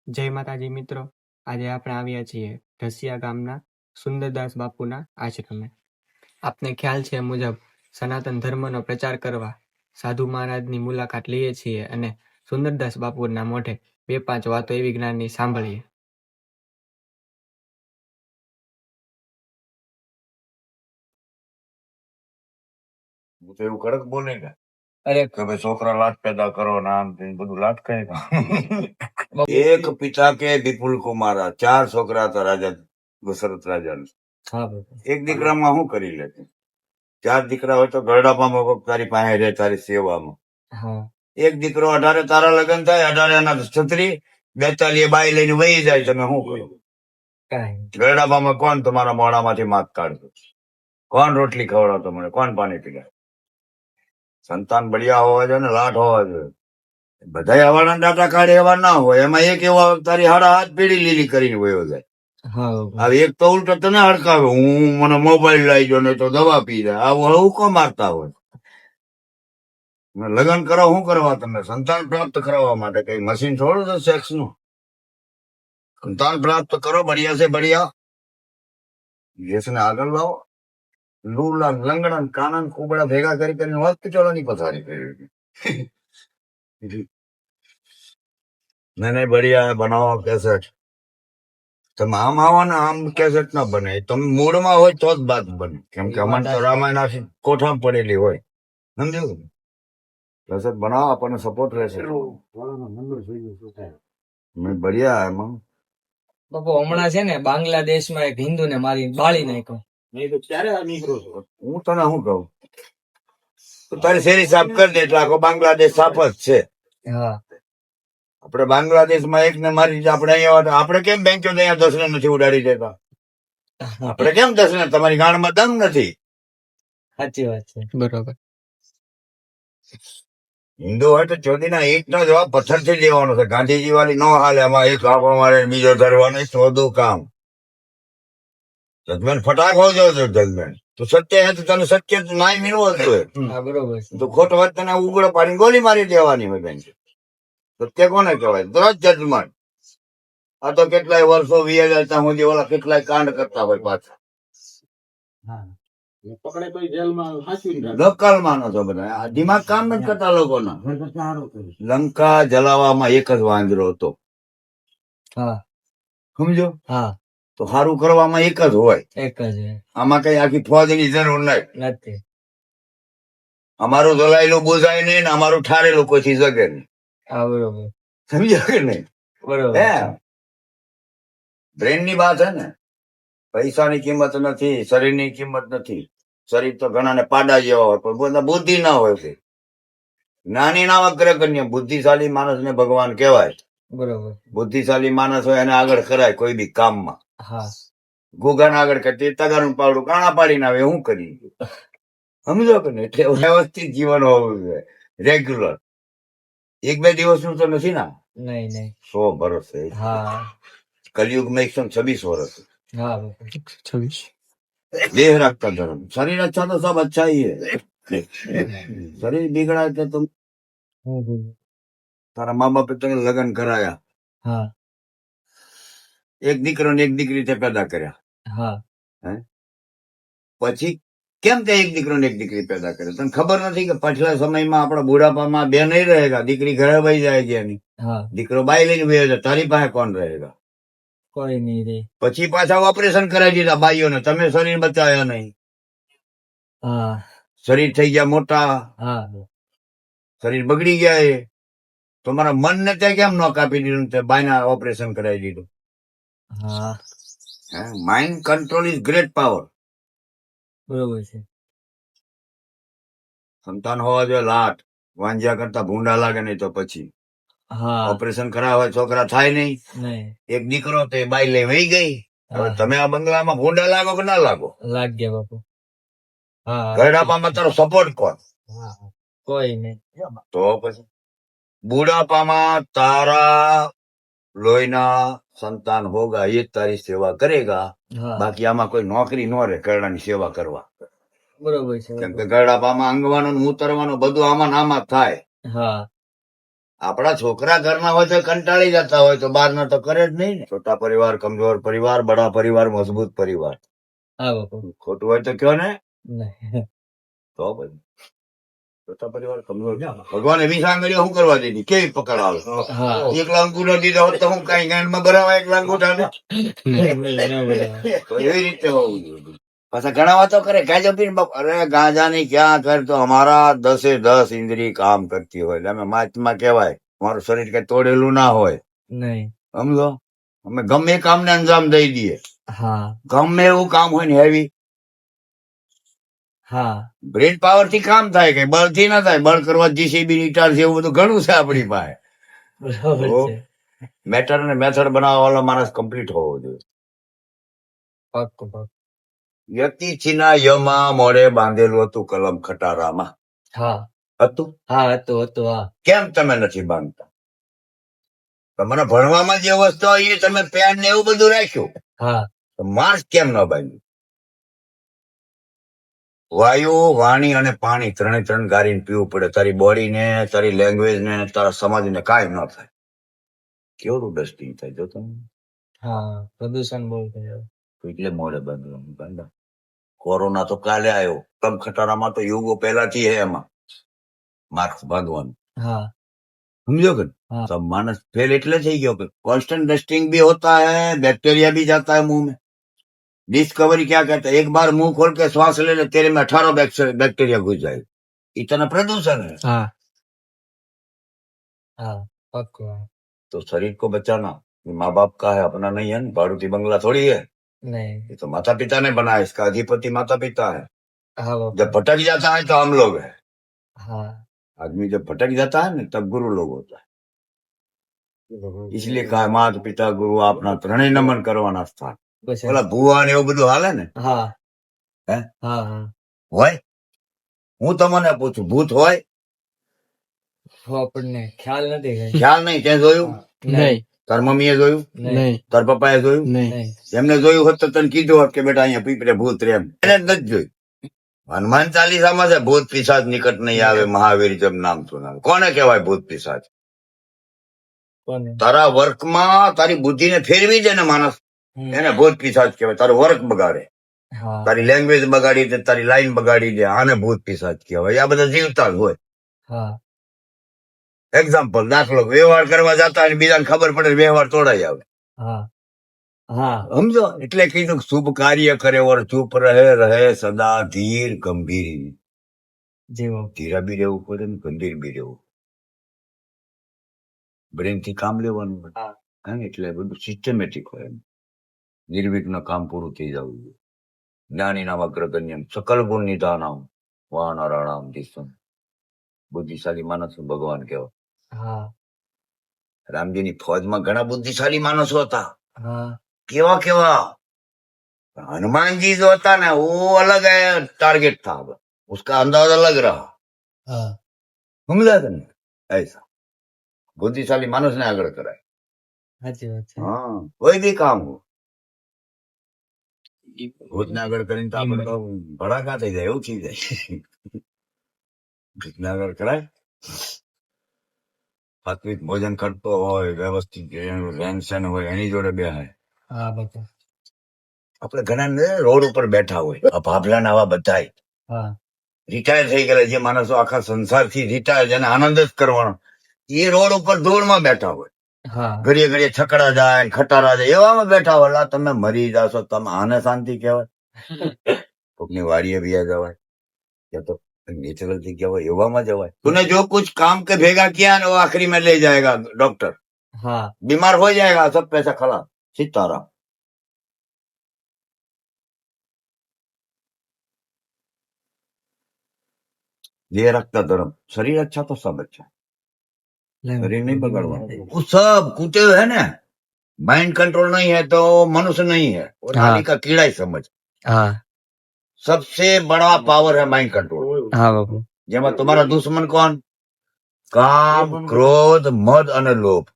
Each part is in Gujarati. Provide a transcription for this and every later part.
જય માતાજી મિત્રો, આજે આપણે આવ્યા છીએ ઢસિયા ગામના સુંદરદાસ બાપુના આશ્રમે. આપને ખ્યાલ છે મુજબ સનાતન ધર્મનો પ્રચાર કરવા સાધુ મહારાજની મુલાકાત લઈએ છીએ અને સુંદરદાસ બાપુના મોઢે 2-5 વાતો એવી જ્ઞાનની સાંભળીએ. હું તો એવું કડક બોલે ને અરે કે ભાઈ છોકરા લાટ પેદા કરો ને આમ તેમ બધું લાટ કઈ એક પિતા કે વિપુલ કુમારા 4 છોકરા હતા રાજા દશરથ રાજા. એક દીકરામાં શું કરી લે? 4 દીકરા હોય તો ગરડાપામાં કોક તારી પાસે રહે તારી સેવામાં. એક દીકરો 18 તારા લગ્ન થાય, 18 એના છત્રી 42 બાઈ લઈને વહી જાય, તમે શું કરો? ગરડાપામાં કોણ તમારા મોઢામાંથી માત કાઢતો? કોણ રોટલી ખવડાવતો? મને કોણ પાણી પીડાય? સંતાન બળિયા હોવા જોઈએ ને લાટ હોવા જોઈએ. બધા હવાના ડાટા કાઢે એવા ના હોય. એમાં એક એવા તારી હાડા હાથ પીડી લીલી કરીને વયો જાય. હવે એક તો ઉલટો તને હડકાવે, હું મને મોબાઈલ લાવી જો ને તો દવા પી જાય. આવું હુકો મારતા હોય. લગ્ન કરો શું કરવા? તમે સંતાન પ્રાપ્ત કરવા માટે કઈ મશીન છોડો છો સેક્સ નું? સંતાન પ્રાપ્ત કરો, બઢિયા છે બઢિયા. દેશને આગળ લાવો. લૂલા લંગડા કાનન કુબડા ભેગા કરીને હોસ્પિટલોની પથારી કરી. નહીં બઢિયા બનાવો કેસેટ. તમે આમ આવો ને આમ કેસેટ ના બને. તમે મૂળમાં હોય તો જ બાત બને. કેમ કે અમારે તો રામાયણ આખી કોઠામાં પડેલી હોય. સમજ્યું? કેસેટ બનાવો, આપણને સપોર્ટ રહેશે. મેં બઢિયા એમાં બાપુ હમણાં છે ને બાંગ્લાદેશમાં એક હિન્દુ ને મારી બાળી નાખ્યો. હું તને શું કહું, તારી શેરી સાફ કરી દે એટલે આખો બાંગ્લાદેશ સાફ જ છે. આપણે બાંગ્લાદેશમાં એક ને મારી આપણે અહીંયા આપણે કેમ બેંકો અહીંયા 10 ને નથી ઉડાડી દેતા? આપણે કેમ 10 ને? તમારી ગાંડમાં દમ નથી. સાચી વાત છે. બરોબર. હિન્દુ હોય તો ચોદીના ઈંટ નો જવાબ પથ્થર થી લેવાનો છે. ગાંધીજી વાળી નો હાલે. એમાં એક આપો મારે બીજો ધરવાનો, ચોદું કામ. જજમેન્ટ ફટાક હો જો જજમેન્ટ તો સત્ય હે તો તને સત્ય નાય મિલવો જોઈએ. બરોબર તો ખોટો વાત તને ઉગડો પાડીને ગોળી મારી દેવાની હોય. બેન સત્ય કોને કહેવાય? દરરોજ જજમેન્ટ. આ તો કેટલાય વર્ષો વીએ જાય ત્યાં સુધી ઓલા કેટલાય કાંડ કરતા હોય પાછા. દકાલમાં નો છો બધા. દિમાગ કામ નથી કરતા લોકોના. લંકા જલાવામાં એક જ વાંદરો હતો. સમજો? હા, તો સારું કરવામાં એક જ હોય. એક જ આમાં કઈ આખી ફોજની જરૂર નથી. અમારું ધોલાયેલું બોજાય નહીં ને અમારું ઠારેલું કોઈ જગે નહીં. બરોબર. સમજો કે નહીં? બરોબર. બ્રેન ની વાત હે ને. પૈસાની કિંમત નથી, શરીરની કિંમત નથી. શરીર તો ઘણા ને પાડા જેવા હોય પણ બધા બુદ્ધિ ના હોય. જ્ઞાની નામ અગ્રગણ્ય. બુદ્ધિશાળી માણસ ને ભગવાન કહેવાય. બરોબર. બુદ્ધિશાળી માણસ હોય એને આગળ કરાય કોઈ બી કામમાં. ગુગાને આગળ કરતી તગારું પાવડું કાણા પાડીને આવે શું કરી? સમજો કે નહીં? એટલે વ્યવસ્થિત જીવન હોવું જોઈએ, રેગ્યુલર. 1-2 દિવસનું તો નથી ના. નહીં 100 વર્ષ. કલયુગમાં 126 વર્ષ. 126. દેહ રાખતા ધર્મ. શરીર अच्छा तो सब अच्छा ही है. શરીર બિગડા એટલે તો તારા મા બાપે તને લગ્ન કરાયા, એક દીકરો ને એક દીકરી તે પેદા કર્યા. પછી કેમ તે એક દીકરો ને એક દીકરી પેદા કરે? તને ખબર નથી કે પાછલા સમયમાં આપણા બુઢાપામાં બે નહીં રહેગા. દીકરી ઘરે વહી જાય છે એની, દીકરો બાઈ લઈને વહી જાય. તારી પાસે કોણ રહેગા? કોઈ નહીં રે. પછી પાછા ઓપરેશન કરાવી દીધા બાઈઓને. તમે શરીર બચાવ્યા નહીં. શરીર થઈ ગયા મોટા, શરીર બગડી ગયા. એ તમારા મન ને ત્યાં કેમ ન કાપી દીધું? તે બાયના ઓપરેશન કરાવી દીધું. Mind control is great power. બરોબર છે. સંતાન હોવા જોઈએ લાટ. વાંજ્યા કરતા ભૂંડા લાગે નહીં તો પછી ઓપરેશન કરાવે છોકરા થાય નહીં. એક દીકરો તો બાઈ લઈ વહી ગઈ. હવે તમે આ બંગલામાં ભૂંડા લાગો કે ના લાગો? લાગ્યા બાપુ. ગરડાપામાં તારો સપોર્ટ કોણ? કોઈ નહીં. તો પછી બુઢાપામાં તારા લોહીના સંતાન હોગા એ તારી સેવા કરેગા. બાકી આમાં કોઈ નોકરી ન રહે ગરડાની સેવા કરવા. બરોબર છે. કેમ કે ગરડાપામાં અંગવાનું ઉતરવાનું બધું આમાં નામાં થાય. આપણા છોકરા ઘરના હોય તો કંટાળી જતા હોય તો બહારના તો કરે જ નહીં ને. છોટા પરિવાર, કમજોર પરિવાર, બડા પરિવાર, મજબૂત પરિવાર. હા બાપુ. ખોટું હોય તો કયો ને. નહીં. તો પછી છોટા પરિવાર, કમજોર. ભગવાન એવી સાંગળીઓ શું કરવા દીધી, કેવી પકડ આવે. હા. એક અંગૂઠો દીધો હોત તો હું કઈ ગાંઠમાં ભરાવા એક અંગૂઠાને? તો એવી રીતે હોવું જોઈએ. પાછા ઘણા વાતો કરે ગાંજો પીને બાપ, અરે ગાંજા ની ક્યાં કર, તો અમારા 10 ઇન્દ્રિય કામ કરતી હોય એટલે અમે મહાત્મા કહેવાય. અમારું શરીર કઈ તોડેલું ના હોય, નહીં. સમજો. અમે ગમે એ કામને અંજામ દઈ દઈએ, હા. ગમે એવું કામ હોય ને હેવી. હા. બ્રેન પાવર થી કામ થાય, કઈ બળ થી ના થાય. બળ કરવા જીસીબી નીટાર છે એવું બધું ઘણું છે આપણી પાસે. બરાબર ઓ. છે. મેટર ને મેથડ બનાવવા વાળો માણસ કમ્પ્લીટ હોવો જોઈએ. પાક્કું પાક્કું. યતિથિના યમાં મોડે બાંધેલું હતું કલમ ખટારામાં. હા. હતું? હા હતું. હા. કેમ તમે નથી બાંધતા? તમારા ભણવામાં જે વસ્તુ હોય એ તમે પેન ને એવું બધું રાખ્યું, હા. તો માર્ક્સ કેમ ન બાંધ્યું? વાયુ, વાણી અને પાણી ત્રણ ગારીને પીવું પડે. તારી બોડી ને, તારી લેંગ્વેજ ને, તારા સમાજ ને કાંઈ ન થાય. કેવડું ડસ્ટિંગ થાય જો તમે. હા. પ્રદૂષણ બહુ થયું. એટલે મોડે બાંધવાનું. કોરોના તો કાલે આવ્યો. કલમ ખટારામાં તો યુગો પહેલાથી હે એમાં માર્ક્સ બાંધવાનું. હા. समझो कि हाँ। सब मानस फेल એટલે થઈ ગયો कि कांस्टेंट डस्टिंग भी होता है, बैक्टीरिया भी जाता है मुंह में. डिस्कवरी क्या कहता है, एक बार मुंह खोल के श्वास ले ले, तेरे में 18 बैक्टीरिया घुस जाएगा. इतना प्रदूषण है. હા હા. પાક્કું. હા. तो शरीर को बचाना ये माँ बाप का है, अपना नहीं है ना. बारूदी बंगला थोड़ी है, નહીં. ये तो माता पिता ने बनाया. इसका अधिपति माता पिता है. હા બાપુ. जब भटक जाता है तो हम लोग है. હા. आदमी जब भटक जाता है ना तब गुरु लोग होता है. इसलिए कहा माता पिता गुरु આપના ત્રણેય નમન કરવાના સ્થાન. પછી. ઓલા ભૂવા ને એવું બધું હાલે ને, હા. હે? હા. હા. હોય? હું તમને પૂછું, ભૂત હોય? તો આપણને ખ્યાલ નથી કઈ. ખ્યાલ નહીં. તે જોયું? નહીં તાર મમ્મીએ જોયું? નહીં તાર પપ્પાએ જોયું? નહીં નહીં. એમને જોયું હોત તો તને કીધું હોત કે બેટા અહીંયા પીપરે ભૂત રે એમ. એને જ નથી જોયું. હનુમાન ચાલીસામાં છે ભૂત પિશાચ નિકટ નહીં આવે, મહાવીર જબ નામ સુનાવે. કોને કહેવાય ભૂત પિશાચ? કોને? તારા વર્કમાં તારી બુદ્ધિને ફેરવી દે ને માણસ, હમ. એને ભૂત પિશાચ કહેવાય. તારો વર્ક બગાડે, હા. તારી લેંગ્વેજ બગાડી દે, તારી લાઈન બગાડી દે, આને ભૂત પિશાચ કહેવાય. આ બધા જીવતા જ હોય. હા. એક્ઝામ્પલ, દાખલો, વ્યવહાર કરવા જતા અને બીજાને ખબર પડે વ્યવહાર તોડાઈ આવે. હા. હા. સમજો? એટલે કીધું શુભ કાર્ય કરે ઓર ચૂપ રહે સદા ધીર ગંભીર. જીવો. ધીરા બી રહેવું પડે ને ગંભીર બી રહેવું. બ્રેન થી કામ લેવાનું હોય. હા. હા, એટલે બધું સિસ્ટમેટિક હોય. નિર્વિઘ્ન કામ પૂરું થઈ જવું જોઈએ. જ્ઞાની નામ અગ્રગણ્યમ સકલ ગુણ નિધાનામ વાનરાણામ દિશમ. બુદ્ધિશાળી માણસ ભગવાન કહેવાય. હા. રામજીની ફૌજમાં ઘણા બુદ્ધિશાળી માણસો હતા. હા. કેવા કેવા. हनुमान जी जो होता ना वो अलग है, टारगेट था, उसका अंदाज अलग रहा. હા. समझा कि नहीं? ऐसा बुद्धिशाली मानुष ने आगे कराए. સાચી વાત છે. हाँ, कोई भी काम हो भूत ने આગળ કરીને તો આપણે તો ભડાકા થઈ જાય એવું થઈ જાય. ભૂતને આગળ કરાય. સાત્વિક ભોજન કરતો હોય, વ્યવસ્થિત રહેન સહેન હોય, એની જોડે બેહાય. હા બાપુ. આપણે ઘણા રોડ ઉપર બેઠા હોય, આ ભાભલા આવા બધાય હા. રિટાયર થઈ ગયેલા જે માણસો આખા સંસારથી રિટાયર, જેને આનંદ જ કરવાનો, એ રોડ ઉપર ધૂળમાં બેઠા હોય. હા. ઘડીએ ઘડીએ છકડા જાય ને ખટારા જાય એવામાં બેઠા હોય. લા, તમે મરી જાશો, તમે આને શાંતિ કહેવાય? કોકની વાડીએ વ્યા જવાય, યા તો नेचुरल जगह હોય એવામાં જવાય. तूने जो कुछ काम के भेगा किया ना वो आखिरी में ले जाएगा डॉक्टर. હા. बीमार हो जाएगा, सब पैसा खलास. सीताराम. ये रखता धर्म, शरीर अच्छा तो सब अच्छा. शरीर नहीं बगड़वा. वो सब कूटे हुए है ना. माइंड कंट्रोल नहीं है तो मनुष्य नहीं है. और हाँ। नाली का कीड़ा ही समझ. હા सबसे बड़ा पावर है माइंड कंट्रोल. હા બાપુ જેમાં તમારા દુશ્મન કોણ? કામ, ક્રોધ, મદ અને લોભ.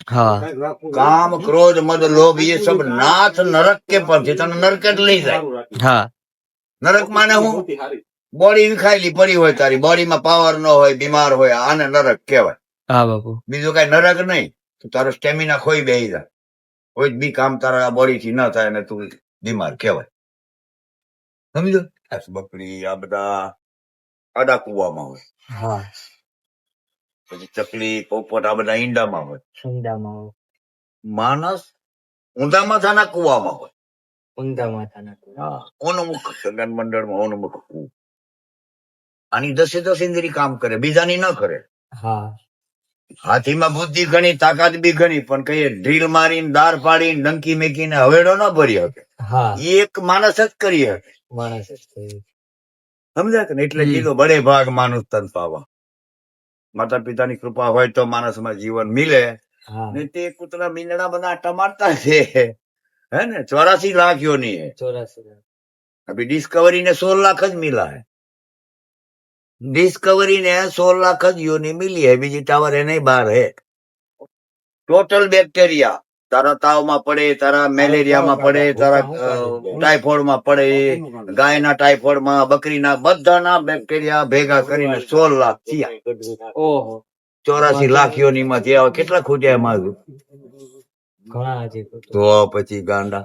હા કામ, ક્રોધ, મદ, લોભ ये सब नाथ नरक के पर છે. તને નરક જ લઈ જાય. હા નરક માને હું? બોડી વિખાયેલી પડી હોય, તારી બોડીમાં પાવર ન હોય, બીમાર હોય, આને નરક કહેવાય. હા બાપુ. બીજું કઈ નરક નહીં, તો તારો સ્ટેમિના ખોઈ બેહી જાય, કોઈ જ બી કામ તારા બોડી થી ન થાય ને તું બીમાર કહેવાય. સમજો? બકરી આ બધા આડા કુવામાં હોય, હા પછી ચકલી પોપટ આ બધા ઈંડામાં હોય. ઊંડામાં માણસ ઊંધા માથાના કુવામાં હોય. ઊંડા માથાના હા, ઓનમુખ સગન મંડળમાં ઓનમુખ કુવું. આની 10 ઇન્દ્રિય કામ કરે, બીજાની ન કરે. હા હાથીમાં બુદ્ધિ ઘણી, તાકાત બી ઘણી, પણ કઈ ઢીલ મારીને દાર પાડીને ડંકી મેકીને હવેડો ન ભરી શકે. હા એ એક માણસ જ કરી શકે. માણસ જ છે. સમજ્યા કે ને? એટલે કીધું બડે ભાગ માનુસ તન પાવા. માતા પિતાની કૃપા હોય તો માણસમાં જીવન મિલે. હા ને તે કૂતરા મીંદડા બધા આટા મારતા છે, હે ને? 84 લાખ યોની है. 84 अभी डिस्कवरी ने 16 लाख જ मिला है. डिस्कवरी ने 16 लाख જ योनी मिली है, બીજી ટાવર એને બહાર હે. ટોટલ બેક્ટેરિયા તારા તાવમાં પડે, તારા મેલેરિયામાં પડે, તારા ટાઇફોઇડમાં પડે, ગાયના ટાઇફોઇડમાં, બકરીના બધાના બેક્ટેરિયા ભેગા કરીને 16 લાખ થયા. ઓહો 84 લાખ યોનીમાં થયા. કેટલા ખૂટ્યા એમાં? ઘણા હજી તો પછી ગાંડા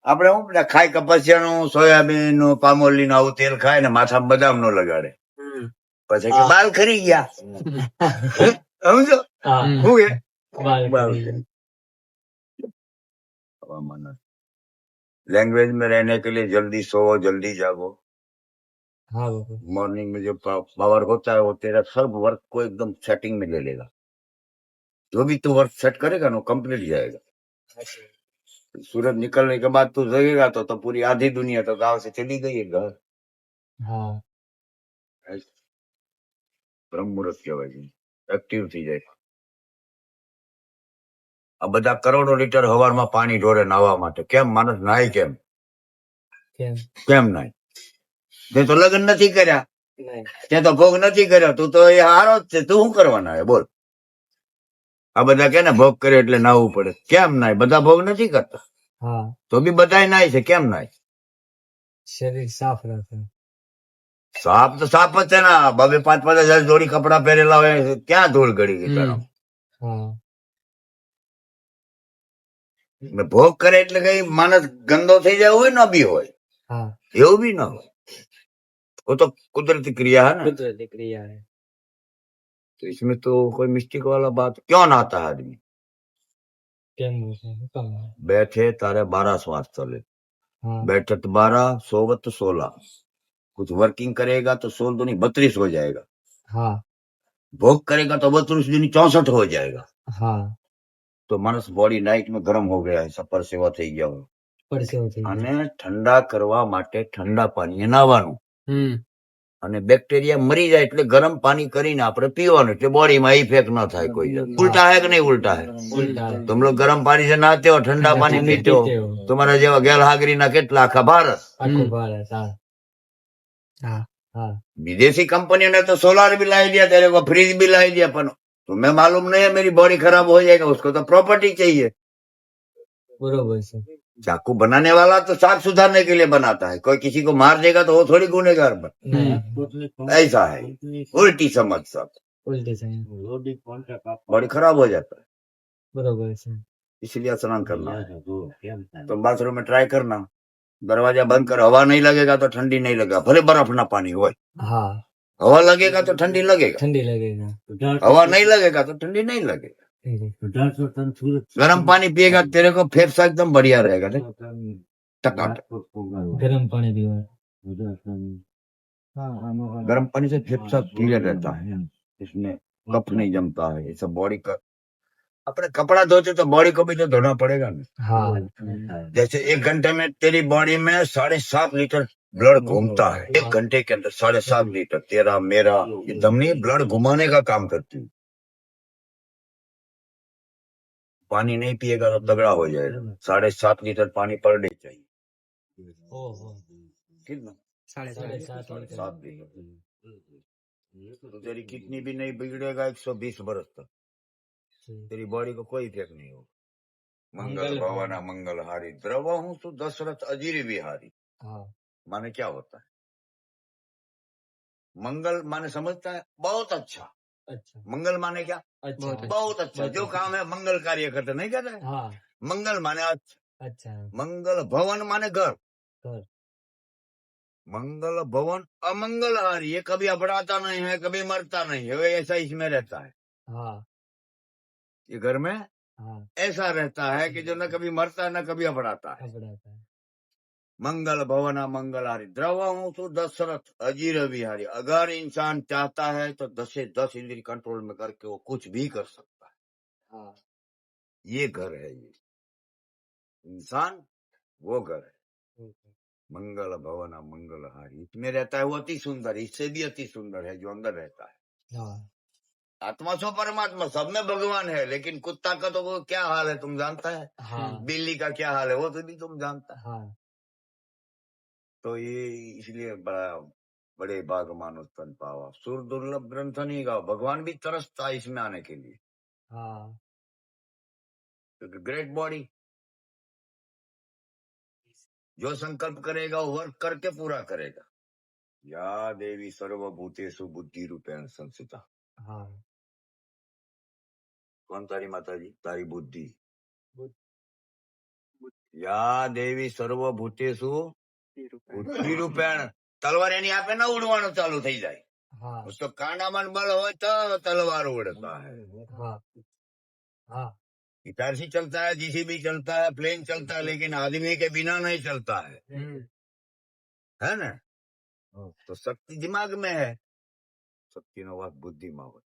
આપણે હું પેલા ખાય કપાસિયાનું, સોયાબીન નું, પામોલી નું આવું તેલ ખાય ને માથામાં બદામ નો લગાડે, પછી કે બાલ ખરી ગયા. સમજો? હા શું કે બાલ बाल કરી. के लैंग्वेज में रहने के लिए जल्दी सो जल्दी जागो. હા બાપુ मॉर्निंग में जो पावर होता है वो तेरा सब वर्क को एकदम सेटिंग में ले लेगा. जो भी तू वर्क सेट करेगा ना कंप्लीट जाएगा. सूरज निकलने के बाद तू जगेगा तो पूरी आधी दुनिया तो गांव से चली गई है घर. હા બ્રહ્મ મુહૂર્ત કહેવાય છે, એક્ટિવ થઈ જાય. આ બધા કરોડો લીટર હવારમાં પાણી ઢોરે નાહવા માટે. કેમ માણસ નાય? કેમ કેમ કેમ નાય? તે તો લગ્ન નથી કર્યા, નહીં તે તો ભોગ નથી કર્યો, તું તો એ હારો જ છે, તું શું કરવાના હે? બોલ. આ બધા કે ને ભોગ કરે એટલે નાહવું પડે. કેમ નાય? બધા ભોગ નથી કરતા, હા તો બી બધાય નાય છે. કેમ નાય? શરીર સાફ રાખે. સાપ તો સાપ જ છે ને. 2-5 જોડી કપડા પહેરેલા હોય, ક્યાં ધૂળ ગળી ગઈ તારા? હા ને ભોગ કરે એટલે કઈ માણસ ગંદો થઈ જાય હોય ન બી હોય, હા એવું બી ન હોય. वो तो कुदरती क्रिया है ना. કુદરતી ક્રિયા है. तो इसमें तो कोई मिस्टेक वाला बात क्यों ना आता है आदमी? કેમ છે? શું કામ? बैठे तारे 12 श्वास चले, હા बैठे तो 12, सोवत तो 16. कुछ वर्किंग करेगा तो 16 दूनी 32 हो जाएगा. હા भोग करेगा तो 32 दूनी 64 हो जाएगा. હા तो मानस बॉडी नाइट में गरम हो गया है, सफर सेवा થઈ ગયા હોય. પરસેવો થઈ જાય. અને ઠંડા કરવા માટે ઠંડા પાણીએ નાહવાનું. અને બેક્ટેરિયા મરી જાય એટલે ગરમ પાણી કરીને આપણે પીવાનું, એટલે બોડીમાં ઇફેક્ટ ન થાય કોઈ જાત. ઉલ્ટા है कि नहीं उल्टा है? ઉલટા है. तुम लोग गर्म पानी से नहाते हो, ठंडा पानी ठंडी पीते हो. पीते हो. तुम्हारा જેવા ગેરહાજરીના કેટલા આખા ભારત. આખું ભારત. હા હા હા विदेशी कंपनियों ने तो सोलर भी ला दिया, तेरे को फ्रिज भी ला दिया, पर तुम्हें मालूम नहीं है मेरी बॉडी खराब हो जाएगा, उसको तो प्रॉपर्टी चाहिए. બરોબર છે. चाकू बनाने वाला तो साग सुधारने के लिए बनाता है, कोई किसी को मार देगा तो वो थोड़ी गुनेगार बन. નહીં ऐसा है, उल्टी समझ सब, ઉલટી છે. बॉडी खराब हो जाता है. બરોબર છે. इसलिए स्नान करना है. तो बाथरूम में ट्राई करना, दरवाजा बंद कर, हवा नहीं लगेगा तो ठंडी नहीं लगेगा, भले बर्फ ना पानी हो. હા हवा लगेगा तो ठंडी लगेगा, ઠંડી लगेगा. हवा नहीं लगेगा तो ठंडी नहीं लगेगा. गर्म पानी पिएगा तेरे को फेफड़ा एकदम बढ़िया रहेगा. देख, टकाटक. ગરમ પાણી પીવાનું. गर्म पानी से फेफड़ा क्लियर रहता है, इसमें कफ नहीं जमता है. ये सब बॉडी का अपने कपड़ा धोते तो बॉडी को भी तो धोना पड़ेगा ना. હા जैसे 1 घंटे में तेरी बॉडी में 7.5 लीटर ब्लड घूमता है. 1 घंटे के अंदर 7.5 लीटर तेरा मेरा ये धमनी ब्लड घुमाने का काम करती है. पानी नहीं पिएगा तो तगड़ा हो जाएगा. 7.5 लीटर पानी पर डे चाहिए. ઓહો कितना? 7.5 7 लीटर. तो तेरी किडनी भी नहीं बिगड़ेगा 120 बरस तक. तेरी बॉडी को कोई इफेक्ट नहीं होगा. मंगल भवन मंगल हारी द्रव हूं तो दशरथ अजीर विहारी. હા माने क्या होता है? मंगल माने समझता है बहुत अच्छा, अच्छा मंगल माने क्या, अच्छा बहुत अच्छा, जो काम है मंगल कार्य करते नहीं कहते हैं? हाँ मंगल माने अच्छा, अच्छा मंगल भवन माने घर, घर मंगल भवन अमंगलहारी, ये कभी अबड़ाता नहीं है, कभी मरता नहीं है, वो ऐसा इसमें रहता है, हाँ ये घर में हाँ ऐसा रहता है कि जो न कभी मरता है न कभी अबड़ाता है। अब रहता है मंगल भवन अमंगलहारी, द्रवहूं तो दशरथ अजीर विहारी, अगर इंसान चाहता है तो 10 से 10 इंद्रिय कंट्रोल में करके वो कुछ भी कर सकता है। हाँ ये घर है, ये इंसान वो घर है। ठीक है। मंगल भवन मंगलहारी, इसमें रहता है वो अति सुंदर, इससे भी अति सुंदर है जो अंदर रहता है। हाँ आत्मा सो परमात्मा, सब में भगवान है, लेकिन कुत्ता का तो वो क्या हाल है तुम जानता है, हाँ बिल्ली का क्या हाल है वो तो भी तुम जानता है। हाँ तो ये इसलिए बड़े बाग मानुष तन पावा, सुर दुर्लभ ग्रंथ नहीं गाओ, भगवान भी तरसता है इसमें आने के लिए, हाँ क्योंकि ग्रेट बॉडी, जो संकल्प करेगा वो वर्क करके पूरा करेगा। या देवी सर्वभूतेषु बुद्धि रूपेण संस्थिता, हाँ कौन तारी माता जी, तारी बुद्धि। बुद्ध या देवी सर्वभूतेषु बुद्धि रूपेण, તલવાર એની આપે ના ઉડવાનું ચાલુ થઈ જાય, हाँ उसको कांडाમાં बल હોય तो तलवार उड़ता है। हाँ हाँ गिटार से चलता है, जीसीबी चलता है, प्लेन चलता है, लेकिन आदमी के बिना नहीं चलता है ना। तो शक्ति दिमाग में है, शक्ति नो वास बुद्धि में हो।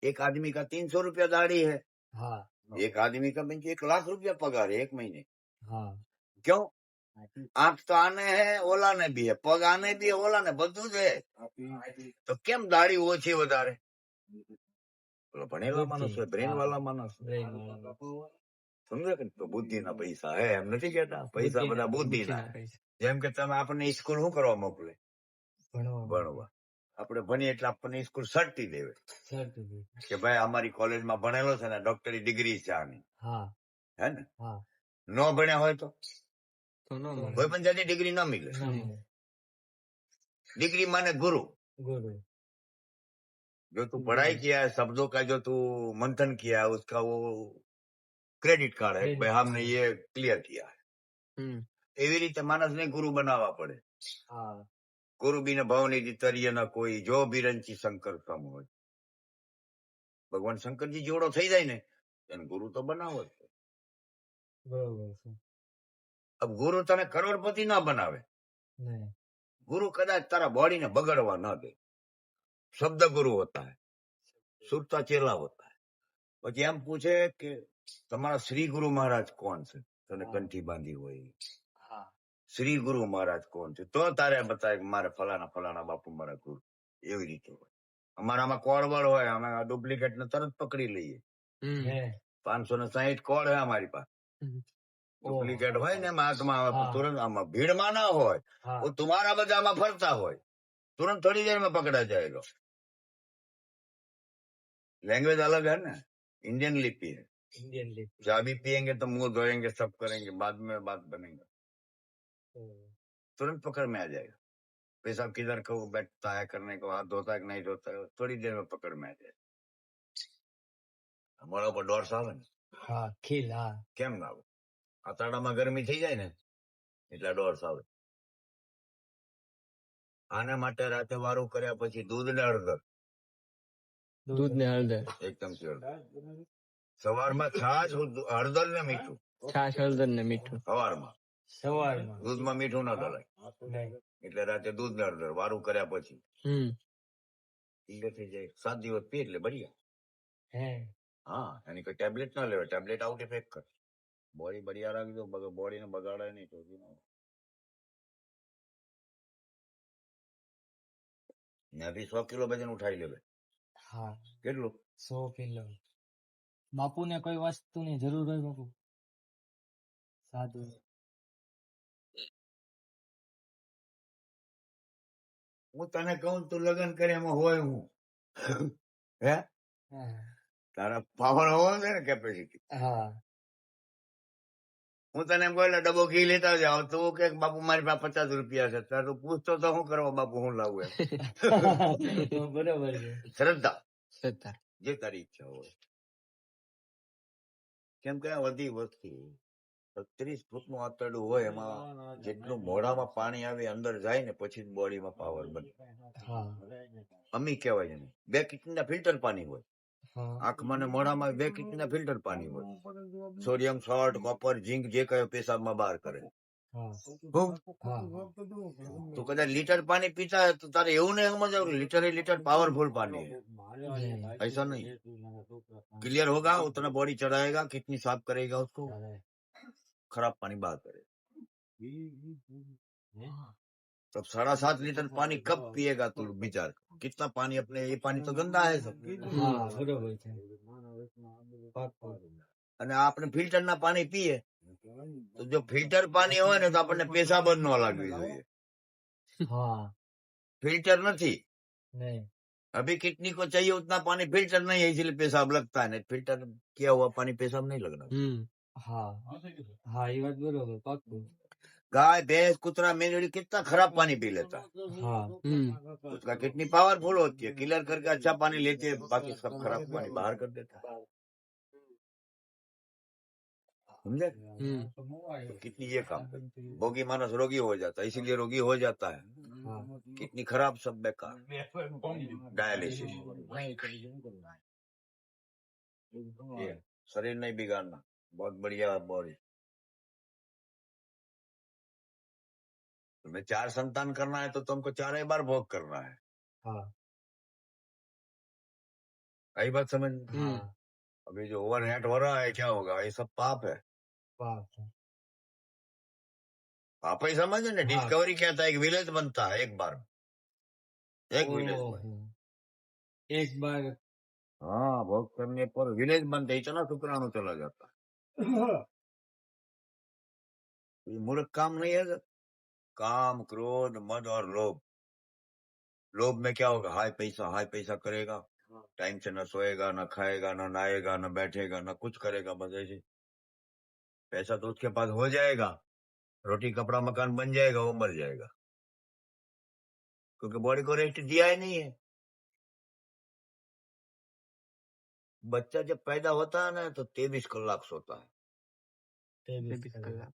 एक आदमी का 300 रुपया दाढ़ी है, हाँ एक आदमी का 1 लाख रुपया पगार है 1 महीने। हाँ क्यों? आंख तो आने है, ओला ने भी है, पग आने भी है, ओला ने બધું જ है, तो केम दाढ़ी ओછી વધારે? બોલો ભણેલા માણસ હોય, બ્રેન વાળા માણસ હોય, સમજો કે તો બુદ્ધિ ના પૈસા હે, એમ નથી કેતા, પૈસા બધા બુદ્ધિ ના। જેમ કે તમે આપણને સ્કૂલ શું કરવા મોકલે? ભણવા। આપણે ભણીએ એટલે આપણને સ્કૂલ સર્ટી દેવે કે ભાઈ અમારી કોલેજમાં ભણેલો છે ને, ડોક્ટરી ડિગ્રી છે આની, हाँ હે ને। हाँ ન ભણ્યા હોય તો તો ન મળે. કોઈ પણ જાતની ડિગ્રી ન મિલે। डिग्री माने गुरु, गुरु जो तू पढ़ाई किया है, शब्दों का जो तू मंथन किया है, उसका वो क्रेडिट कार्ड है, भाई हमने ये क्लियर किया है। એવી રીતે માણસને ગુરુ બનાવવા પડે। हाँ ગુરુ બીને ભવનિધિ તરીય ન કોઈ, જો બિરંચી શંકર સમ હોય। ભગવાન શંકરજી જોડો થઈ જાય ને, એને ગુરુ તો બનાવો જ છે। बरोबर से अब गुरु तने करोड़पति ना बनावे, नहीं गुरु कदाच तारा बॉडी ने बगड़वा न दे। शब्द गुरु होता है, सुरता चेला होता है। પછી એમ પૂછે કે તમારા શ્રી ગુરુ મહારાજ કોણ છે, તને કંઠી બાંધી હોય, हाँ શ્રી ગુરુ મહારાજ કોણ છે, તો તારે બતાવે કે મારે ફલાણા ફલાણા બાપુ મારા ગુરુ, એવી રીતે હોય। અમારામાં કોળવળ હોય, અમે ડુપ્લિકેટ ને તરત પકડી લઈએ। है 560 કોળ है हमारी पास, डुप्लिकेट હોય ને એમાં હાથમાં हाँ तुरंत આમાં ભીડમાં ના હોય, हाँ वो तुम्हारा बजामा फरता હોય, तुरंत थोड़ी देर में पकड़ा जाएगा। लैंग्वेज अलग है ना, इंडियन लिपि है। इंडियन लिपि चाय भी पियेंगे तो मुंह धोएंगे, सब करेंगे, बाद में बात बनेगा, तुरंत पकड़ में आ जाएगा। पेशाब किधर को बैठता है करने को, हाथ धोता है कि नहीं धोता है, थोड़ी देर में पकड़ में आ जाएगा। हमारा ऊपर डोर આવે ને, हाँ खील हाँ કેમ ના આવે? આતાડામાં ગરમી થઈ જાય ને એટલે ડોર્સ આવે। આના માટે રાતે વારું કર્યા પછી દૂધ ને હળદર, દૂધ ને હળદર, એક ચમચી હળદર, સવારમાં છાશ, હળદર ને મીઠું, છાશ, હળદર ને મીઠું સવારમાં। सवार में દૂધમાં મીઠું ના ડલાય, नहीं એટલે રાતે દૂધ ને હળદર વારું કર્યા પછી ઈંડે થઈ જાય। 7 દિવસ પી એટલે બઢિયા। है હા, એની કોઈ ટેબ્લેટ ના લેવાય, ટેબ્લેટ આઉટ ઇફેક્ટ કરે। બોડી બઢિયા રાખજો, બોડી ને બગાડે નહીં તો ત્યાંથી 100 કિલો વજન ઉઠાઈ લેવે। हाँ કેટલું? 100 किलो बापू ने कोई वस्तु ની જરૂર હોય બાપુ સાધુ હું તને કહું તું લગ્ન કરે એમાં હોય હું હે, हाँ તારા પાવર હોવો છે ને, કેપેસિટી। हाँ હું તને એમ કહું એટલે ડબ્બો ઘી લેતા જાવ, તું કે બાપુ મારી પાસે 50 રૂપિયા છે, તાર તું પૂછતો તો શું કરવા બાપુ હું લાવું એમ. બરોબર છે. શ્રદ્ધા શ્રદ્ધા. જે તારી ઈચ્છા હોય. કેમ કે આ બધી વસ્તુ 36 ફૂટનું આંતરડું હોય, એમાં જેટલું મોઢામાં પાણી આવે અંદર જાય ને પછી બોડીમાં પાવર બને. હા અમી કહેવાય એને. 2 કિડનીના ફિલ્ટર પાણી હોય હા આંખમાં ને મોઢામાં, 2 કિડનીના ફિલ્ટર પાણી હોય. સોડિયમ, સોલ્ટ, કોપર, ઝીંક જે કયો પેશાબમાં બહાર કરે. હા હું હા તું કદાચ લીટર પાણી પીતા હોય તો તારે એવું નહીં સમજાવું લીટર લીટર પાવરफुल पानी है, ऐसा नहीं. क्लियर होगा, उतना बॉडी चढ़ाएगा, कितनी साफ करेगा उसको, खराब पानी बाहर करेगा. तब 7.5 लीटर पानी कब पिएगा तू विचार, कितना पानी अपने, ये पानी तो गंदा है सब. હા બરોબર છે. અને આપણે ફિલ્ટરના પાણી પીએ તો જો ફિલ્ટર પાણી હોય ને તો આપણને પેશાબ જ ન લાગવી જોઈએ. हाँ फिल्टर नहीं. नहीं अभी किडनी को चाहिए उतना पानी, फिल्टर नहीं है इसलिए पेशाब लगता है, नहीं फिल्टर किया हुआ पानी पेशाब नहीं लगना. हाँ हाँ ये बात बरोबर पाक्कू. गाय, भैंस, कुतरा, मेंढड़ी कितना खराब पानी पी लेता है. हाँ उसका किडनी पावरफुल होती है, क्लियर करके अच्छा पानी लेती है, बाकी सब खराब पानी बाहर कर देता है. समझे. तो किडनी ये काम करती है. भोगी मानस रोगी हो जाता है, इसीलिए रोगी हो जाता है. हाँ किडनी खराब, सब बेकार, डायलिसिस. ये शरीर नहीं बिगाड़ना, बहुत बढ़िया बॉडी. तुम्हें 4 संतान करना है तो तुमको 4 बार भोग करना है. हाँ यही बात समझ. हाँ अभी जो ओवर हेट हो रहा है क्या होगा, ये सब पाप है. बाप रे. पाप ही समझ ना. हाँ. डिस्कवरी क्या था, एक विलेज बनता है एक बार, एक विलेज में. ओहो. एक बार हाँ, भोग करने पर विलेज बनते, इतना शुक्राणु चला जाता है. ये मूर्ख काम नहीं है. काम, क्रोध, मद और लोभ. लोभ में क्या होगा, हाय पैसा करेगा, टाइम से न सोएगा, न खाएगा, न नहाएगा, न बैठेगा, न कुछ करेगा, बस ऐसे. पैसा तो उसके पास हो जाएगा, रोटी कपड़ा मकान बन जाएगा, वो मर जाएगा, क्योंकि बॉडी को रेस्ट दिया ही नहीं है. बच्चा जब पैदा होता है ना तो 23 कलाक सोता है. 23 कलाक.